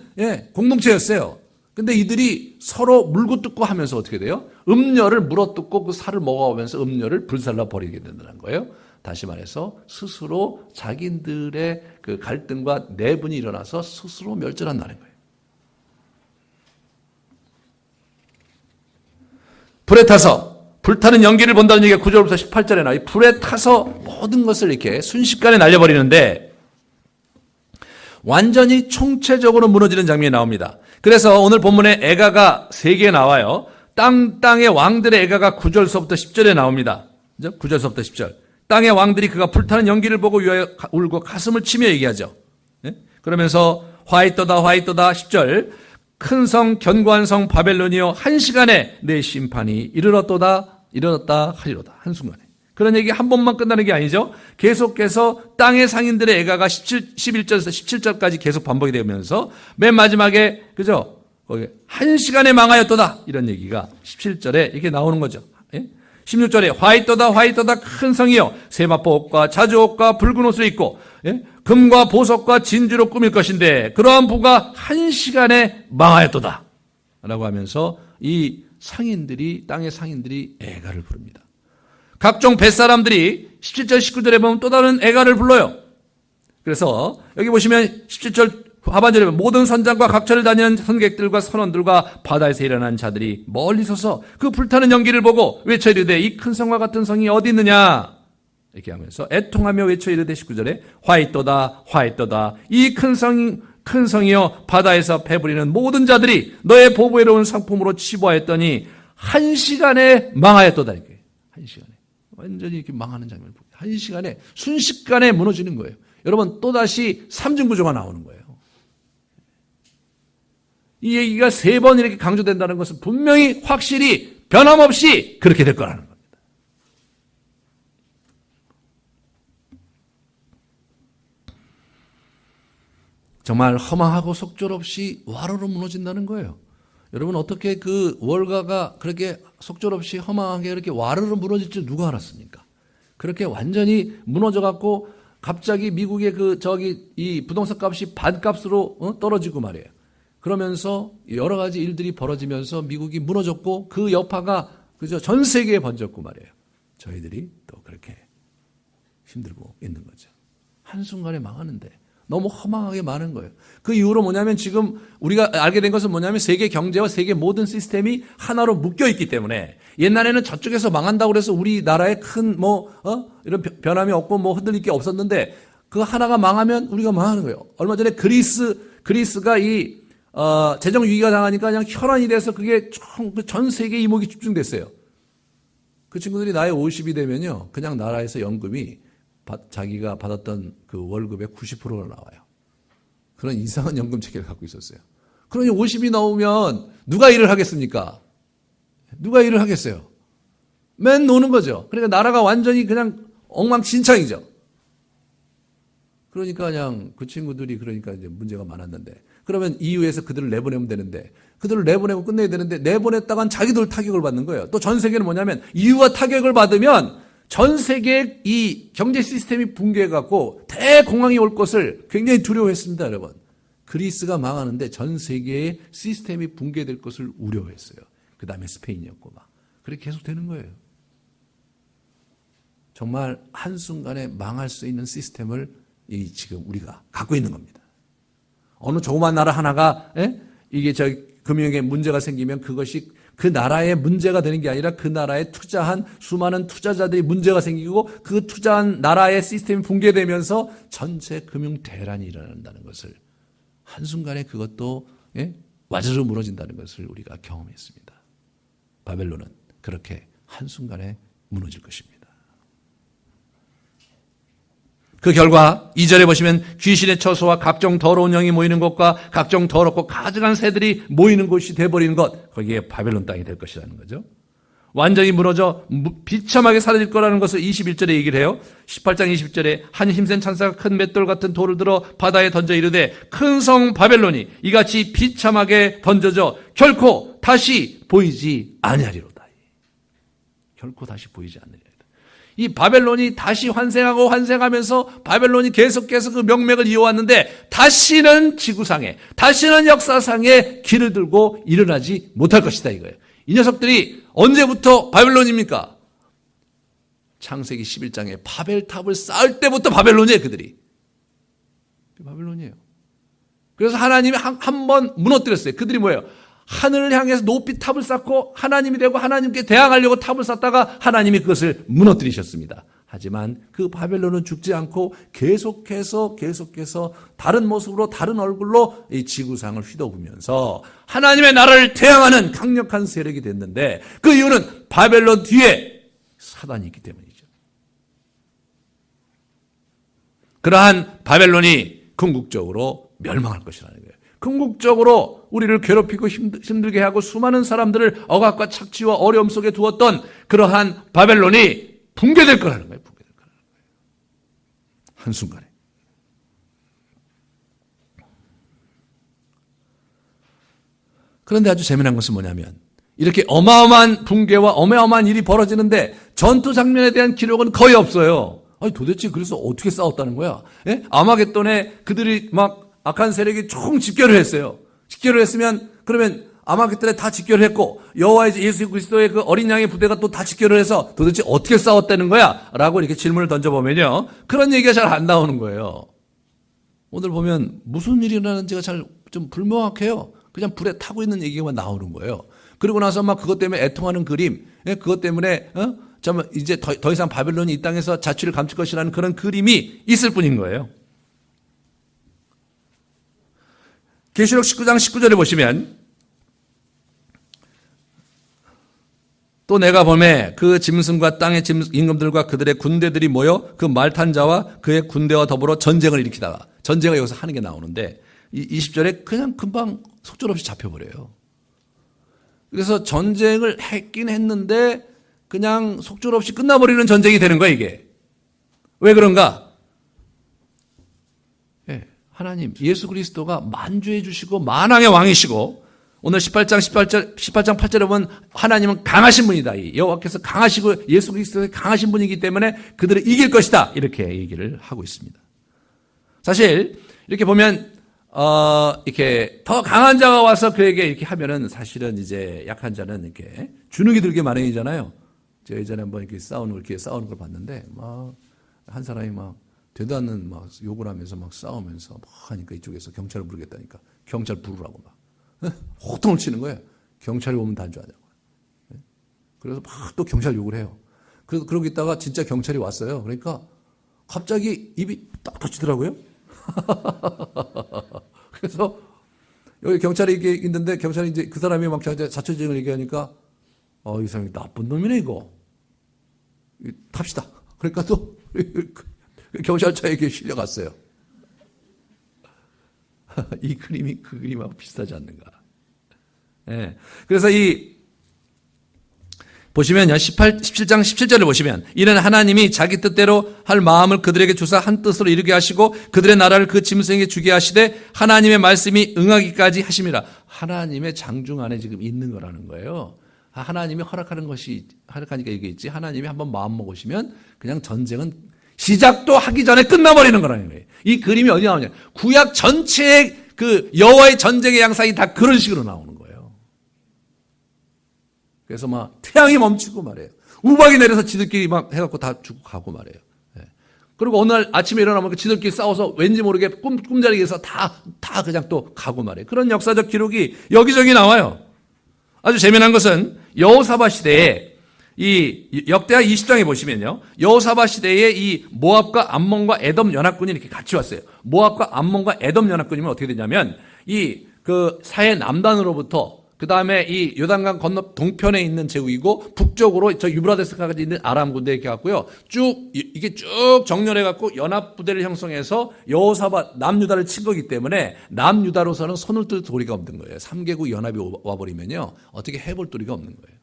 공동체였어요. 근데 이들이 서로 물고 뜯고 하면서 어떻게 돼요? 음료를 물어뜯고 그 살을 먹어오면서 음료를 불살라 버리게 된다는 거예요. 다시 말해서 스스로 자기들의 그 갈등과 내분이 일어나서 스스로 멸절한다는 거예요. 불에 타서 불타는 연기를 본다는 얘기가 9절부터 18절에 나와요. 불에 타서 모든 것을 이렇게 순식간에 날려버리는데 완전히 총체적으로 무너지는 장면이 나옵니다. 그래서 오늘 본문에 애가가 3개 나와요. 땅의 왕들의 애가가 9절서부터 10절에 나옵니다. 9절서부터 10절. 땅의 왕들이 그가 불타는 연기를 보고 위하여 울고 가슴을 치며 얘기하죠. 그러면서 화이떠다 10절. 큰 성 견고한 성 바벨론이여 한 시간에 내 심판이 이르렀다 하리로다. 한순간에. 그런 얘기 한 번만 끝나는 게 아니죠. 계속해서 땅의 상인들의 애가가 11절에서 17절까지 계속 반복이 되면서 맨 마지막에 그죠? 거기 한 시간에 망하였도다. 이런 얘기가 17절에 이렇게 나오는 거죠. 16절에 화이떠다 큰 성이여 세마포 옷과 자주 옷과 붉은 옷을 입고 금과 보석과 진주로 꾸밀 것인데 그러한 부가 한 시간에 망하였도다. 라고 하면서 이 땅의 상인들이 애가를 부릅니다. 각종 뱃사람들이 17절 19절에 보면 또 다른 애가를 불러요. 그래서 여기 보시면 17절 하반절에 보면 모든 선장과 각처를 다니는 선객들과 선원들과 바다에서 일어난 자들이 멀리 서서 그 불타는 연기를 보고 외쳐 이르되 이 큰 성과 같은 성이 어디 있느냐 이렇게 하면서 애통하며 외쳐 이르되 19절에 화이떠다 이 큰 성이여 바다에서 배부리는 모든 자들이 너의 보배로운 상품으로 치부하였더니 한 시간에 망하였도다. 이렇게 한 시간에 완전히 이렇게 망하는 장면을 보고 한 시간에 순식간에 무너지는 거예요. 여러분 또다시 삼중구조가 나오는 거예요. 이 얘기가 3번 이렇게 강조된다는 것은 분명히 확실히 변함없이 그렇게 될 거라는 겁니다. 정말 허망하고 속절없이 와로로 무너진다는 거예요. 여러분 어떻게 그 월가가 그렇게 속절없이 허망하게 이렇게 와르르 무너질 줄 누가 알았습니까? 그렇게 완전히 무너져 갖고 갑자기 미국의 이 부동산 값이 반값으로 떨어지고 말이에요. 그러면서 여러 가지 일들이 벌어지면서 미국이 무너졌고 그 여파가 그저 전 세계에 번졌고 말이에요. 저희들이 또 그렇게 힘들고 있는 거죠. 한순간에 망하는데 너무 허망하게 많은 거예요. 그 이유로 뭐냐면 지금 우리가 알게 된 것은 뭐냐면 세계 경제와 세계 모든 시스템이 하나로 묶여 있기 때문에 옛날에는 저쪽에서 망한다고 그래서 우리나라에 큰 이런 변함이 없고 흔들릴 게 없었는데 그 하나가 망하면 우리가 망하는 거예요. 얼마 전에 그리스가 재정 위기가 당하니까 그냥 혈안이 돼서 그게 전 세계 이목이 집중됐어요. 그 친구들이 나이 50이 되면요. 그냥 나라에서 연금이 자기가 받았던 그 월급의 90%가 나와요. 그런 이상한 연금 체계를 갖고 있었어요. 그러니 50이 넘으면 누가 일을 하겠습니까? 누가 일을 하겠어요? 맨 노는 거죠. 그러니까 나라가 완전히 그냥 엉망진창이죠. 그러니까 그냥 그 친구들이 그러니까 이제 문제가 많았는데 그러면 EU에서 그들을 내보내면 되는데 그들을 내보내고 끝내야 되는데 내보냈다간 자기들 타격을 받는 거예요. 또 전 세계는 뭐냐면 EU가 타격을 받으면 전 세계의 이 경제 시스템이 붕괴해갖고 대공황이 올 것을 굉장히 두려워했습니다, 여러분. 그리스가 망하는데 전 세계의 시스템이 붕괴될 것을 우려했어요. 그 다음에 스페인이었고 그렇게 계속 되는 거예요. 정말 한순간에 망할 수 있는 시스템을 지금 우리가 갖고 있는 겁니다. 어느 조그만 나라 하나가 이게 금융에 문제가 생기면 그것이 그 나라의 문제가 되는 게 아니라 그 나라에 투자한 수많은 투자자들이 문제가 생기고 그 투자한 나라의 시스템이 붕괴되면서 전체 금융 대란이 일어난다는 것을 한순간에 그것도 와르르 무너진다는 것을 우리가 경험했습니다. 바벨론은 그렇게 한순간에 무너질 것입니다. 그 결과 2절에 보시면 귀신의 처소와 각종 더러운 영이 모이는 곳과 각종 더럽고 가증한 새들이 모이는 곳이 되어버리는 것, 거기에 바벨론 땅이 될 것이라는 거죠. 완전히 무너져 비참하게 사라질 거라는 것을 21절에 얘기를 해요. 18장 20절에 한 힘센 천사가 큰 맷돌 같은 돌을 들어 바다에 던져 이르되 큰 성 바벨론이 이같이 비참하게 던져져 결코 다시 보이지 아니하리로다. 결코 다시 보이지 않으리로다. 이 바벨론이 다시 환생하고 환생하면서 바벨론이 계속해서 그 명맥을 이어왔는데 다시는 지구상에, 다시는 역사상에 길을 들고 일어나지 못할 것이다 이거예요. 이 녀석들이 언제부터 바벨론입니까? 창세기 11장에 바벨탑을 쌓을 때부터 바벨론이에요, 그들이. 바벨론이에요. 그래서 하나님이 한 번 무너뜨렸어요. 그들이 뭐예요? 하늘을 향해서 높이 탑을 쌓고 하나님이 되고 하나님께 대항하려고 탑을 쌓다가 하나님이 그것을 무너뜨리셨습니다. 하지만 그 바벨론은 죽지 않고 계속해서 다른 모습으로 다른 얼굴로 이 지구상을 휘두르면서 하나님의 나라를 대항하는 강력한 세력이 됐는데 그 이유는 바벨론 뒤에 사단이 있기 때문이죠. 그러한 바벨론이 궁극적으로 멸망할 것이라는 거예요. 궁극적으로 우리를 괴롭히고 힘들게 하고 수많은 사람들을 억압과 착취와 어려움 속에 두었던 그러한 바벨론이 붕괴될 거라는 거예요. 붕괴될 거라는 거예요. 한순간에. 그런데 아주 재미난 것은 뭐냐면 이렇게 어마어마한 붕괴와 어마어마한 일이 벌어지는데 전투 장면에 대한 기록은 거의 없어요. 아니 도대체 그래서 어떻게 싸웠다는 거야? 아마겟돈에 그들이 막 악한 세력이 총 집결을 했어요. 집결을 했으면 그러면 아마겟돈에 다 집결을 했고 여호와의 예수 그리스도의 그 어린 양의 부대가 또 다 집결을 해서 도대체 어떻게 싸웠다는 거야? 라고 이렇게 질문을 던져보면요. 그런 얘기가 잘 안 나오는 거예요. 오늘 보면 무슨 일이 일어나는지가 잘 좀 불명확해요. 그냥 불에 타고 있는 얘기만 나오는 거예요. 그리고 나서 막 그것 때문에 애통하는 그림, 그것 때문에 이제 더 이상 바벨론이 이 땅에서 자취를 감출 것이라는 그런 그림이 있을 뿐인 거예요. 계시록 19장 19절에 보시면 또 내가 보매 그 짐승과 땅의 임금들과 그들의 군대들이 모여 그 말 탄 자와 그의 군대와 더불어 전쟁을 일으키다가 전쟁을 여기서 하는 게 나오는데 20절에 그냥 금방 속절없이 잡혀버려요. 그래서 전쟁을 했긴 했는데 그냥 속절없이 끝나버리는 전쟁이 되는 거야 이게. 왜 그런가? 하나님 예수 그리스도가 만주해 주시고 만왕의 왕이시고 오늘 18장 8절에 보면 하나님은 강하신 분이다. 여호와께서 강하시고 예수 그리스도의 강하신 분이기 때문에 그들을 이길 것이다. 이렇게 얘기를 하고 있습니다. 사실 이렇게 보면 이렇게 더 강한 자가 와서 그에게 이렇게 하면은 사실은 이제 약한 자는 이렇게 주눅이 들게 마련이잖아요. 제가 예전에 한번 이렇게 싸우는 걸 봤는데 막 한 사람이 막 되도 않는 막 욕을 하면서 막 싸우면서 막 하니까 이쪽에서 경찰을 부르겠다니까 경찰 부르라고 막 호통을 치는 거예요. 경찰이 오면 단주하냐고. 그래서 막 또 경찰 욕을 해요. 그래서 그러고 있다가 진짜 경찰이 왔어요. 그러니까 갑자기 입이 딱 닫히더라고요. 그래서 여기 경찰이 이게 있는데 경찰이 이제 그 사람이 막 자초지종을 얘기하니까 이 사람이 나쁜 놈이네 이거. 탑시다. 그러니까 또 경찰차에게 실려갔어요. 이 그림이 그 그림하고 비슷하지 않는가. 네. 그래서 보시면요. 17장 17절을 보시면 이는 하나님이 자기 뜻대로 할 마음을 그들에게 주사 한 뜻으로 이루게 하시고 그들의 나라를 그 짐승에게 주게 하시되 하나님의 말씀이 응하기까지 하심이라. 하나님의 장중 안에 지금 있는 거라는 거예요. 하나님이 허락하니까 이게 있지. 하나님이 한번 마음 먹으시면 그냥 전쟁은 시작도 하기 전에 끝나버리는 거라는 거예요. 이 그림이 어디 나오냐. 구약 전체의 그 여호와의 전쟁의 양상이 다 그런 식으로 나오는 거예요. 그래서 막 태양이 멈추고 말해요. 우박이 내려서 지들끼리 막 해갖고 다 죽고 가고 말이에요. 예. 그리고 어느 날 아침에 일어나면 그 지들끼리 싸워서 왠지 모르게 꿈자리에서 다 그냥 또 가고 말이에요. 그런 역사적 기록이 여기저기 나와요. 아주 재미난 것은 여호사밧 시대에 이 역대하 20장에 보시면요. 여호사밧 시대에 이 모압과 암몬과 에돔 연합군이 이렇게 같이 왔어요. 모압과 암몬과 에돔 연합군이면 어떻게 되냐면 이 그 사해 남단으로부터 그 다음에 이 요단강 건너 동편에 있는 제국이고 북쪽으로 저 유브라데스까지 있는 아람 군대 이렇게 갖고요. 이게 쭉 정렬해 갖고 연합 부대를 형성해서 여호사밧 남유다를 친 거기 때문에 남유다로서는 손을 뜰 도리가 없는 거예요. 3개국 연합이 와버리면요. 어떻게 해볼 도리가 없는 거예요.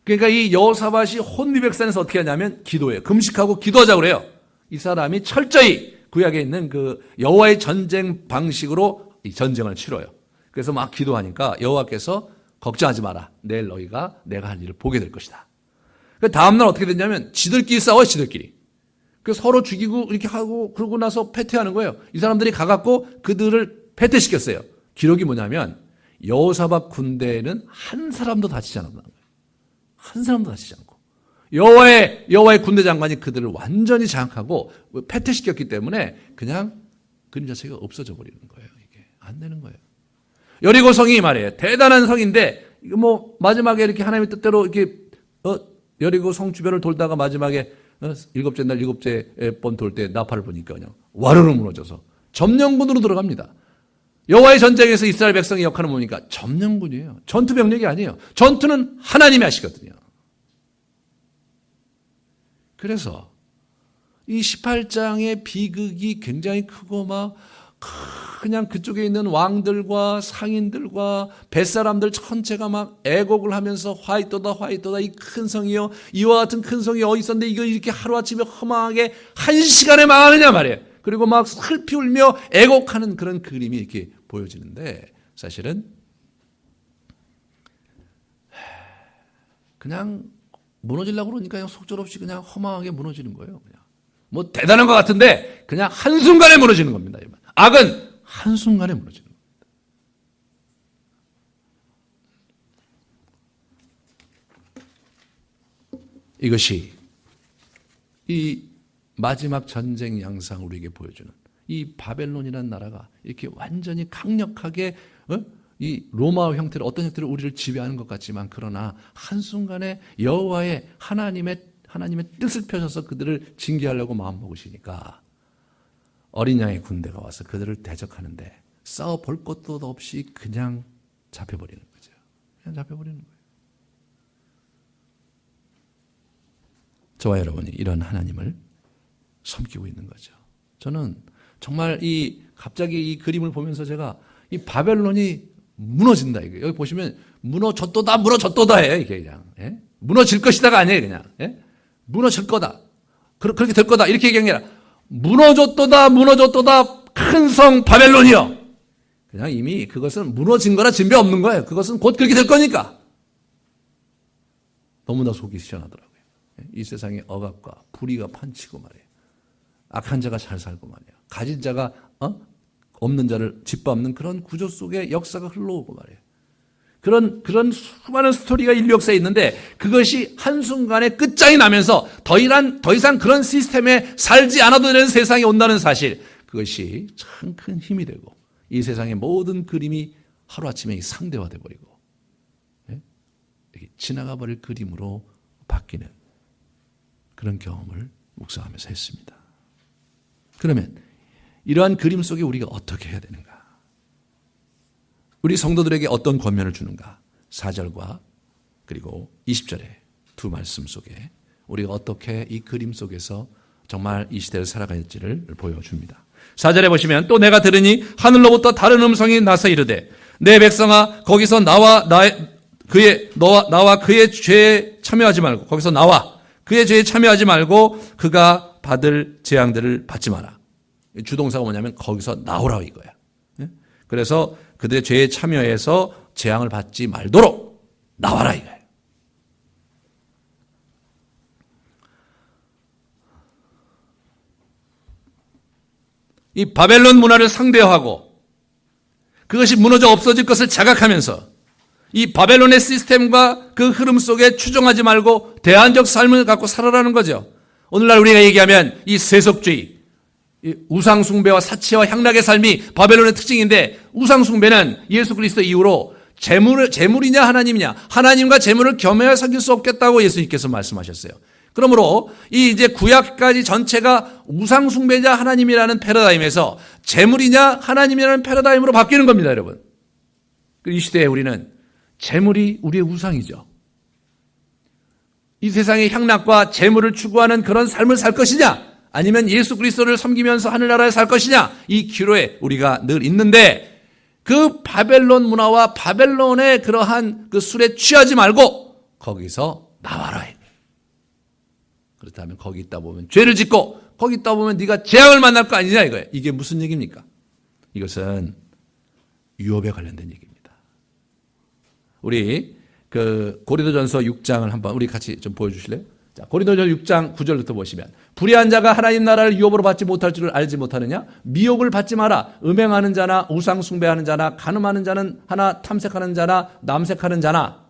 그러니까 이 여호사밧이 혼미백산에서 어떻게 하냐면 기도해요. 금식하고 기도하자고 그래요. 이 사람이 철저히 구약에 있는 그 여호와의 전쟁 방식으로 이 전쟁을 치러요. 그래서 막 기도하니까 여호와께서 걱정하지 마라. 내일 너희가 내가 할 일을 보게 될 것이다. 그 다음날 어떻게 됐냐면 지들끼리 싸워요. 지들끼리. 그 서로 죽이고 이렇게 하고 그러고 나서 패퇴하는 거예요. 이 사람들이 가갖고 그들을 패퇴시켰어요. 기록이 뭐냐면 여호사밧 군대는 한 사람도 다치지 않았다는 거예요. 한 사람도 다치지 않고 여호와의 군대 장관이 그들을 완전히 장악하고 패퇴시켰기 때문에 그냥 그림 자체가 없어져 버리는 거예요. 이게 안 되는 거예요. 여리고 성이 말이에요. 대단한 성인데 이거 뭐 마지막에 이렇게 하나님의 뜻대로 이렇게 여리고 성 주변을 돌다가 마지막에 일곱째 날 일곱째 번 돌 때 나팔을 보니까 그냥 와르르 무너져서 점령군으로 들어갑니다. 여호와의 전쟁에서 이스라엘 백성의 역할은 뭡니까? 점령군이에요. 전투 병력이 아니에요. 전투는 하나님이 하시거든요. 그래서 이 18장의 비극이 굉장히 크고 막 그냥 그쪽에 있는 왕들과 상인들과 뱃사람들 전체가 막 애곡을 하면서 화이또다 이 큰 성이요. 이와 같은 큰 성이 어디 있었는데 이거 이렇게 하루아침에 허망하게 한 시간에 망하느냐 말이에요. 그리고 막 슬피 울며 애곡하는 그런 그림이 이렇게 보여지는데 사실은 그냥 무너지려고 그러니까 그냥 속절없이 그냥 허망하게 무너지는 거예요. 그냥. 뭐 대단한 것 같은데 그냥 한순간에 무너지는 겁니다. 악은 한순간에 무너지는 겁니다. 이것이 이 마지막 전쟁 양상 우리에게 보여주는 이 바벨론이라는 나라가 이렇게 완전히 강력하게 이 로마 형태로 어떤 형태로 우리를 지배하는 것 같지만 그러나 한순간에 여호와의 하나님의 뜻을 펴셔서 그들을 징계하려고 마음먹으시니까 어린 양의 군대가 와서 그들을 대적하는데 싸워볼 것도 없이 그냥 잡혀버리는 거죠. 그냥 잡혀버리는 거예요. 저와 여러분이 이런 하나님을 섬기고 있는 거죠. 저는 정말 갑자기 이 그림을 보면서 제가 이 바벨론이 무너진다 이게 여기 보시면 무너졌도다 해요 이게 그냥 무너질 것이다가 아니에요 그냥 무너질 거다 그렇게 될 거다 이렇게 얘기한 게 아니라 무너졌도다 큰 성 바벨론이요. 그냥 이미 그것은 무너진 거라 진배 없는 거예요. 그것은 곧 그렇게 될 거니까. 너무나 속이 시원하더라고요. 이 세상에 억압과 불의가 판치고 말이에요. 악한 자가 잘 살고 말이에요. 가진 자가 없는 자를 짓밟는 그런 구조 속에 역사가 흘러오고 말이에요. 그런 수많은 스토리가 인류 역사에 있는데 그것이 한순간에 끝장이 나면서 더 이상 그런 시스템에 살지 않아도 되는 세상이 온다는 사실, 그것이 참 큰 힘이 되고 이 세상의 모든 그림이 하루아침에 상대화돼 버리고 지나가 버릴 그림으로 바뀌는 그런 경험을 묵상하면서 했습니다. 그러면 이러한 그림 속에 우리가 어떻게 해야 되는가? 우리 성도들에게 어떤 권면을 주는가? 4절과 그리고 20절의 두 말씀 속에 우리가 어떻게 이 그림 속에서 정말 이 시대를 살아가야 할지를 보여줍니다. 4절에 보시면 또 내가 들으니 하늘로부터 다른 음성이 나서 이르되 내 백성아 거기서 나와 그의 죄에 참여하지 말고 거기서 나와 그의 죄에 참여하지 말고 그가 받을 재앙들을 받지 마라. 주동사가 뭐냐면 거기서 나오라 이거야. 그래서 그들의 죄에 참여해서 재앙을 받지 말도록 나와라 이거예요. 이 바벨론 문화를 상대화하고 그것이 무너져 없어질 것을 자각하면서 이 바벨론의 시스템과 그 흐름 속에 추종하지 말고 대안적 삶을 갖고 살아라는 거죠. 오늘날 우리가 얘기하면 이 세속주의, 이 우상숭배와 사치와 향락의 삶이 바벨론의 특징인데, 우상숭배는 예수 그리스도 이후로 재물이냐 하나님이냐, 하나님과 재물을 겸해야 섬길 수 없겠다고 예수님께서 말씀하셨어요. 그러므로 이 이제 구약까지 전체가 우상숭배자 하나님이라는 패러다임에서 재물이냐 하나님이라는 패러다임으로 바뀌는 겁니다, 여러분. 이 시대에 우리는 재물이 우리의 우상이죠. 이 세상의 향락과 재물을 추구하는 그런 삶을 살 것이냐, 아니면 예수 그리스도를 섬기면서 하늘나라에 살 것이냐, 이 기로에 우리가 늘 있는데, 그 바벨론 문화와 바벨론의 그러한 그 술에 취하지 말고 거기서 나와라. 그렇다면 거기 있다 보면 죄를 짓고 거기 있다 보면 네가 재앙을 만날 거 아니냐 이거예요. 이게 무슨 얘기입니까? 이것은 유업에 관련된 얘기입니다. 우리 그 고린도전서 6장을 한번 우리 같이 좀 보여주실래요? 자, 고린도전서 6장 9절부터 보시면, 불의한 자가 하나님 나라를 유업으로 받지 못할 줄을 알지 못하느냐? 미혹을 받지 마라. 음행하는 자나 우상 숭배하는 자나 간음하는 자는 하나 탐색하는 자나 남색하는 자나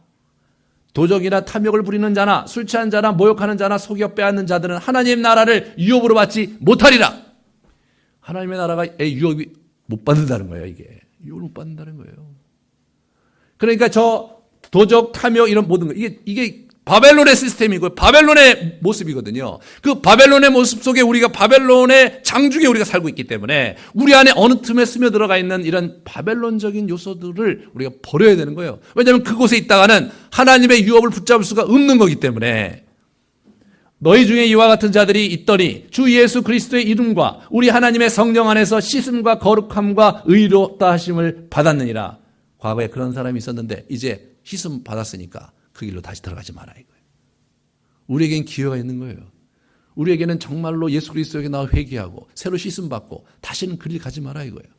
도적이나 탐욕을 부리는 자나 술 취한 자나 모욕하는 자나 속여 빼앗는 자들은 하나님 나라를 유업으로 받지 못하리라. 하나님의 나라가 유업이 못 받는다는 거예요. 이게 유업을 못 받는다는 거예요. 그러니까 저 도적, 탐욕 이런 모든 거, 이게 바벨론의 시스템이고 바벨론의 모습이거든요. 그 바벨론의 모습 속에 우리가 바벨론의 장중에 우리가 살고 있기 때문에 우리 안에 어느 틈에 스며들어가 있는 이런 바벨론적인 요소들을 우리가 버려야 되는 거예요. 왜냐하면 그곳에 있다가는 하나님의 유업을 붙잡을 수가 없는 거기 때문에. 너희 중에 이와 같은 자들이 있더니 주 예수 그리스도의 이름과 우리 하나님의 성령 안에서 씻음과 거룩함과 의롭다 하심을 받았느니라. 과거에 그런 사람이 있었는데 이제 씻음 받았으니까 그 길로 다시 들어가지 마라 이거예요. 우리에겐 기회가 있는 거예요. 우리에게는 정말로 예수 그리스도에게 나와 회개하고 새로 씻음 받고 다시는 그 길 가지 마라 이거예요.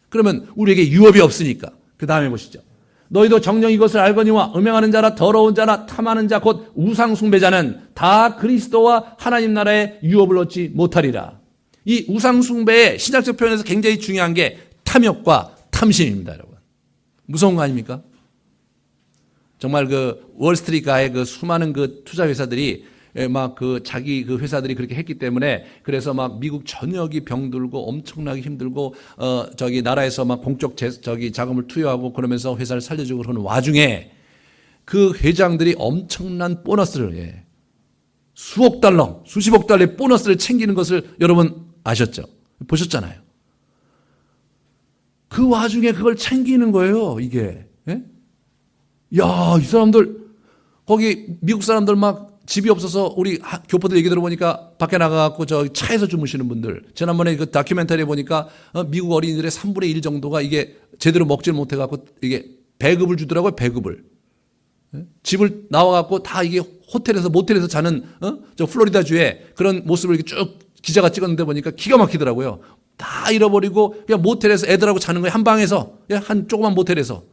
그러면 우리에게 유업이 없으니까 그 다음에 보시죠. 너희도 정녕 이것을 알거니와 음행하는 자나 더러운 자나 탐하는 자 곧 우상 숭배자는 다 그리스도와 하나님 나라의 유업을 얻지 못하리라. 이 우상 숭배의 신학적 표현에서 굉장히 중요한 게 탐욕과 탐심입니다, 여러분. 무서운 거 아닙니까? 정말 그 월스트리트가의 그 수많은 그 투자 회사들이 막 그 자기 그 회사들이 그렇게 했기 때문에 그래서 막 미국 전역이 병들고 엄청나게 힘들고 저기 나라에서 막 공적 자금을 투여하고 그러면서 회사를 살려주고 그러는 와중에 그 회장들이 엄청난 보너스를 수억 달러, 수십억 달러의 보너스를 챙기는 것을 여러분 아셨죠? 보셨잖아요. 그 와중에 그걸 챙기는 거예요, 이게. 예? 야, 이 사람들, 거기 미국 사람들 막 집이 없어서 우리 교포들 얘기 들어보니까 밖에 나가갖고 저 차에서 주무시는 분들. 지난번에 그 다큐멘터리에 보니까 미국 어린이들의 3분의 1 정도가 이게 제대로 먹질 못해갖고 이게 배급을 주더라고요, 배급을. 집을 나와갖고 다 이게 호텔에서 모텔에서 자는 저 플로리다주에 그런 모습을 이렇게 쭉 기자가 찍었는데 보니까 기가 막히더라고요. 다 잃어버리고 그냥 모텔에서 애들하고 자는 거예요. 한 방에서. 한 조그만 모텔에서.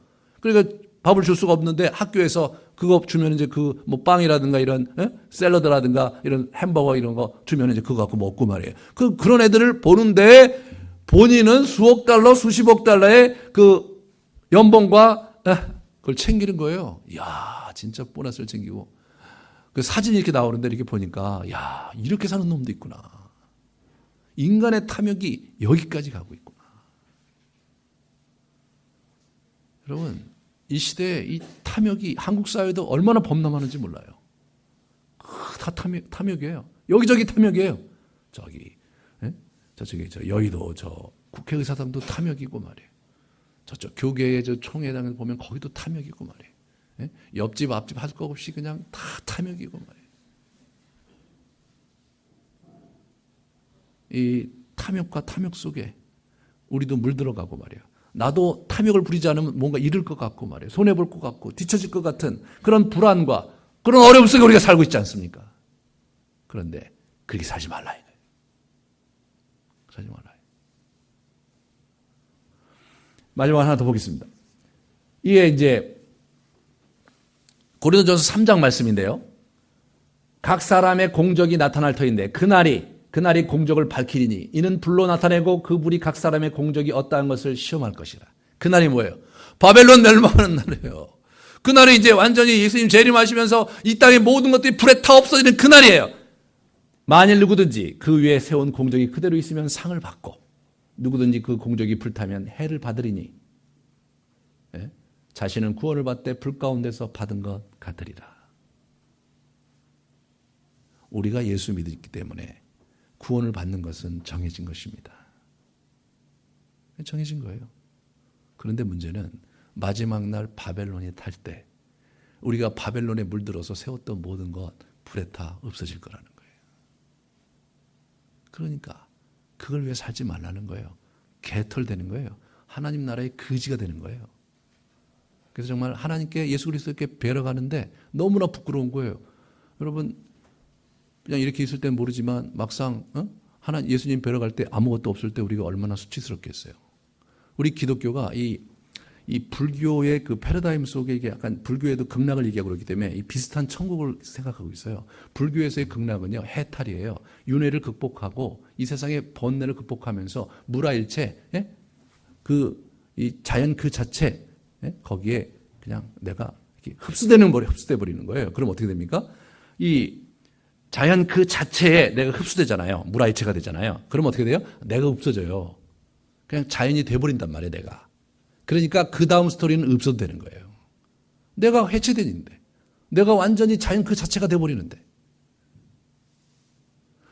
그러니까 밥을 줄 수가 없는데 학교에서 그거 주면 이제 그 뭐 빵이라든가 이런 샐러드라든가 이런 햄버거 이런 거 주면 이제 그거 갖고 먹고 말이에요. 그런 애들을 보는데 본인은 수억 달러, 수십억 달러의 그 연봉과 그걸 챙기는 거예요. 이야, 진짜 보너스를 챙기고. 그 사진이 이렇게 나오는데 이렇게 보니까 야, 이렇게 사는 놈도 있구나. 인간의 탐욕이 여기까지 가고 있구나. 여러분, 이 시대에 이 탐욕이 한국 사회도 얼마나 범람하는지 몰라요. 다 탐욕이에요. 여기저기 탐욕이에요. 저쪽에 저 여의도 저 국회의사당도 탐욕이고 말이에요. 저쪽 교계의 저 총회당을 보면 거기도 탐욕이고 말이에요. 옆집 앞집 할 거 없이 그냥 다 탐욕이고 말이에요. 이 탐욕과 탐욕 속에 우리도 물들어가고 말이에요. 나도 탐욕을 부리지 않으면 뭔가 잃을 것 같고 말이에요. 손해볼 것 같고 뒤처질 것 같은 그런 불안과 그런 어려움 속에 우리가 살고 있지 않습니까? 그런데 그렇게 살지 말라 이거예요. 살지 말라. 마지막 하나 더 보겠습니다. 이게 이제 고린도전서 3장 말씀인데요. 각 사람의 공적이 나타날 터인데 그날이 공적을 밝히리니 이는 불로 나타내고 그 불이 각 사람의 공적이 어떠한 것을 시험할 것이라. 그날이 뭐예요? 바벨론 멸망하는 날이에요. 그날이 이제 완전히 예수님 재림하시면서 이 땅의 모든 것들이 불에 타 없어지는 그날이에요. 만일 누구든지 그 위에 세운 공적이 그대로 있으면 상을 받고 누구든지 그 공적이 불타면 해를 받으리니 예? 자신은 구원을 받되 불 가운데서 받은 것 같으리라. 우리가 예수 믿기 때문에 구원을 받는 것은 정해진 것입니다. 정해진 거예요. 그런데 문제는 마지막 날 바벨론이 탈 때 우리가 바벨론에 물들어서 세웠던 모든 것 불에 타 없어질 거라는 거예요. 그러니까 그걸 위해 살지 말라는 거예요. 개털되는 거예요. 하나님 나라의 거지가 되는 거예요. 그래서 정말 하나님께 예수 그리스도께 뵈러 가는데 너무나 부끄러운 거예요. 여러분 그냥 이렇게 있을 땐 모르지만 막상 예수님 뵈러 갈 때 아무것도 없을 때 우리가 얼마나 수치스럽겠어요. 우리 기독교가 이 불교의 그 패러다임 속에 이게 약간 불교에도 극락을 얘기하고 그렇기 때문에 이 비슷한 천국을 생각하고 있어요. 불교에서의 극락은요 해탈이에요. 윤회를 극복하고 이 세상의 번뇌를 극복하면서 무라일체, 예? 이 자연 그 자체, 예? 거기에 그냥 내가 이렇게 흡수돼 버리는 거예요. 그럼 어떻게 됩니까? 이 자연 그 자체에 내가 흡수되잖아요. 무라일체가 되잖아요. 그럼 어떻게 돼요? 내가 없어져요. 그냥 자연이 돼버린단 말이에요, 내가. 그러니까 그 다음 스토리는 없어도 되는 거예요. 내가 해체되는데, 내가 완전히 자연 그 자체가 돼버리는데.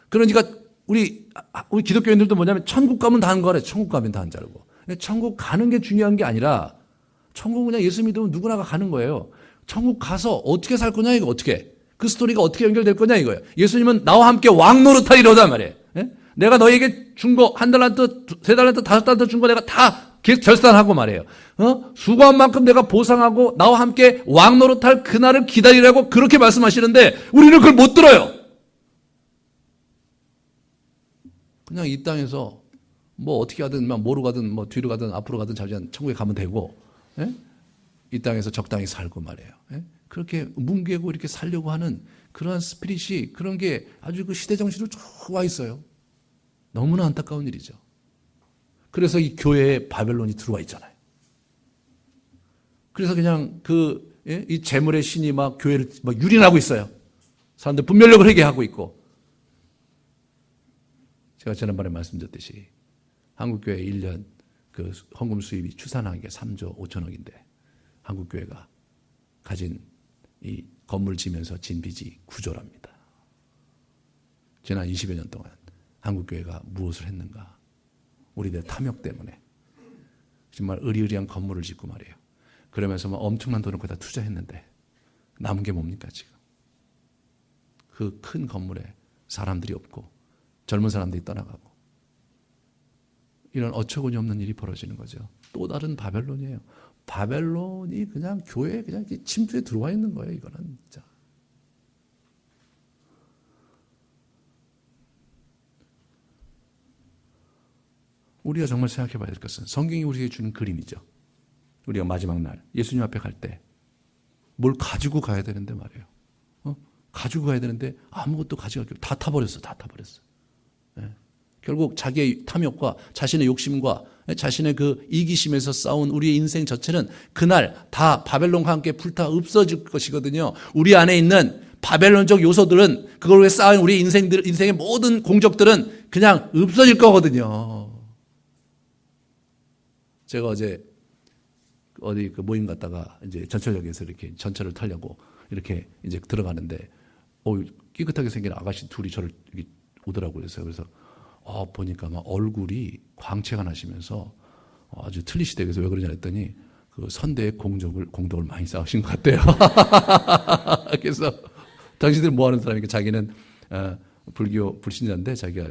그러니까 우리 기독교인들도 뭐냐면 천국 가면 다 한 거래. 천국 가면 다 한 자르고. 천국 가는 게 중요한 게 아니라 천국 그냥 예수 믿으면 누구나가 가는 거예요. 천국 가서 어떻게 살 거냐 이거 어떻게. 그 스토리가 어떻게 연결될 거냐 이거예요. 예수님은 나와 함께 왕노릇하리로다 말이에요. 예? 내가 너에게 준 거 1달란트, 3달란트, 5달란트 준 거 내가 다 결산하고 말이에요. 수고한 만큼 내가 보상하고 나와 함께 왕노릇할 그날을 기다리라고 그렇게 말씀하시는데 우리는 그걸 못 들어요. 그냥 이 땅에서 뭐 어떻게 하든 뭐로 가든 뭐 뒤로 가든 앞으로 가든 자기는 천국에 가면 되고, 예? 이 땅에서 적당히 살고 말이에요. 예? 그렇게 뭉개고 이렇게 살려고 하는 그러한 스피릿이 그런 게 아주 그 시대 정신으로 쭉 와 있어요. 너무나 안타까운 일이죠. 그래서 이 교회에 바벨론이 들어와 있잖아요. 그래서 그냥 이 재물의 신이 막 교회를 막 유린하고 있어요. 사람들 분별력을 회개하고 있고. 제가 지난번에 말씀드렸듯이 한국교회 1년 그 헌금 수입이 추산한 게 3조 5천억인데 한국교회가 가진 이 건물 지면서 진 빚이 9조랍니다. 지난 20여 년 동안 한국교회가 무엇을 했는가? 우리들 탐욕 때문에 정말 의리의리한 건물을 짓고 말이에요. 그러면서 막 엄청난 돈을 거기다 투자했는데 남은 게 뭡니까 지금? 그 큰 건물에 사람들이 없고 젊은 사람들이 떠나가고 이런 어처구니 없는 일이 벌어지는 거죠. 또 다른 바벨론이에요. 바벨론이 그냥 교회에 그냥 침투에 들어와 있는 거예요. 이거는 진짜. 우리가 정말 생각해 봐야 될 것은 성경이 우리에게 주는 그림이죠. 우리가 마지막 날 예수님 앞에 갈 때 뭘 가지고 가야 되는데 말이에요. 가지고 가야 되는데 아무것도 가져갈 게 다 타버렸어. 다 타버렸어. 예. 결국 자기의 탐욕과 자신의 욕심과 자신의 그 이기심에서 싸운 우리의 인생 전체는 그날 다 바벨론과 함께 불타 없어질 것이거든요. 우리 안에 있는 바벨론적 요소들은 그걸 위해 쌓은 우리 인생의 모든 공적들은 그냥 없어질 거거든요. 제가 어제 어디 그 모임 갔다가 이제 전철역에서 이렇게 전철을 타려고 이렇게 이제 들어가는데 깨끗하게 생긴 아가씨 둘이 저를 오더라고요. 그래서 보니까 막 얼굴이 광채가 나시면서 아주 틀리시대. 그래서 왜 그러냐 했더니 그 선대의 공덕을 많이 쌓으신 것 같대요. 그래서 당신들 뭐 하는 사람이니까 자기는 불교 불신자인데 자기가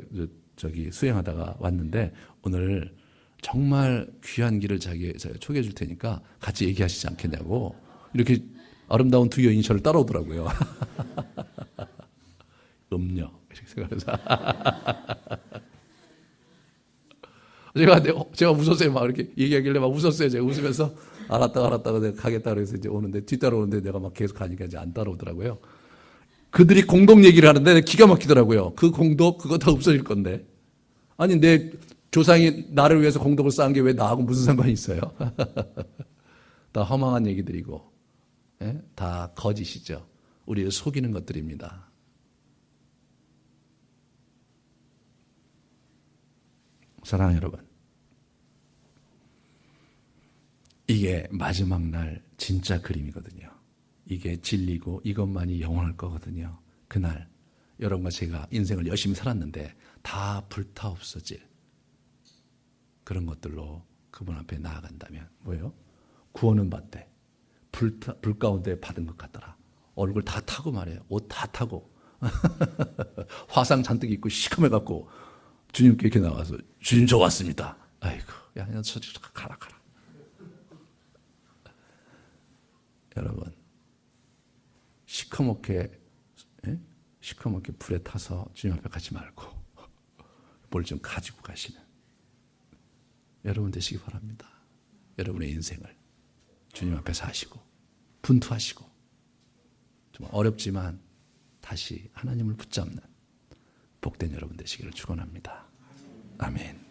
저기 수행하다가 왔는데 오늘 정말 귀한 길을 자기가 초대해 줄 테니까 같이 얘기하시지 않겠냐고 이렇게 아름다운 두 여인이 저를 따라오더라고요. 음녀 이렇게 생각해서 제가 웃었어요. 막 이렇게 얘기하길래 막 웃었어요. 제가 웃으면서 알았다고 내가 가겠다 그래서 이제 오는데 뒤따라오는데 내가 막 계속 가니까 이제 안 따라오더라고요. 그들이 공동 얘기를 하는데 기가 막히더라고요. 그 공덕 그거 다 없어질 건데 아니 내 조상이 나를 위해서 공덕을 쌓은 게 왜 나하고 무슨 상관이 있어요? 다 허망한 얘기들이고 예? 다 거짓이죠. 우리를 속이는 것들입니다. 사랑하는 여러분, 이게 마지막 날 진짜 그림이거든요. 이게 진리고 이것만이 영원할 거거든요. 그날 여러분과 제가 인생을 열심히 살았는데 다 불타 없어질 그런 것들로 그분 앞에 나아간다면 뭐예요? 구원은 받되 불 가운데 받은 것 같더라. 얼굴 다 타고 말이에요. 옷 다 타고 화상 잔뜩 입고 시커매갖고 주님께 이렇게 나와서 주님 저 왔습니다. 아이고 야 그냥 가라. 여러분 시커멓게 불에 타서 주님 앞에 가지 말고 뭘 좀 가지고 가시는 여러분 되시기 바랍니다. 여러분의 인생을 주님 앞에서 하시고 분투하시고 좀 어렵지만 다시 하나님을 붙잡는 복된 여러분 되시기를 축원합니다. 아멘.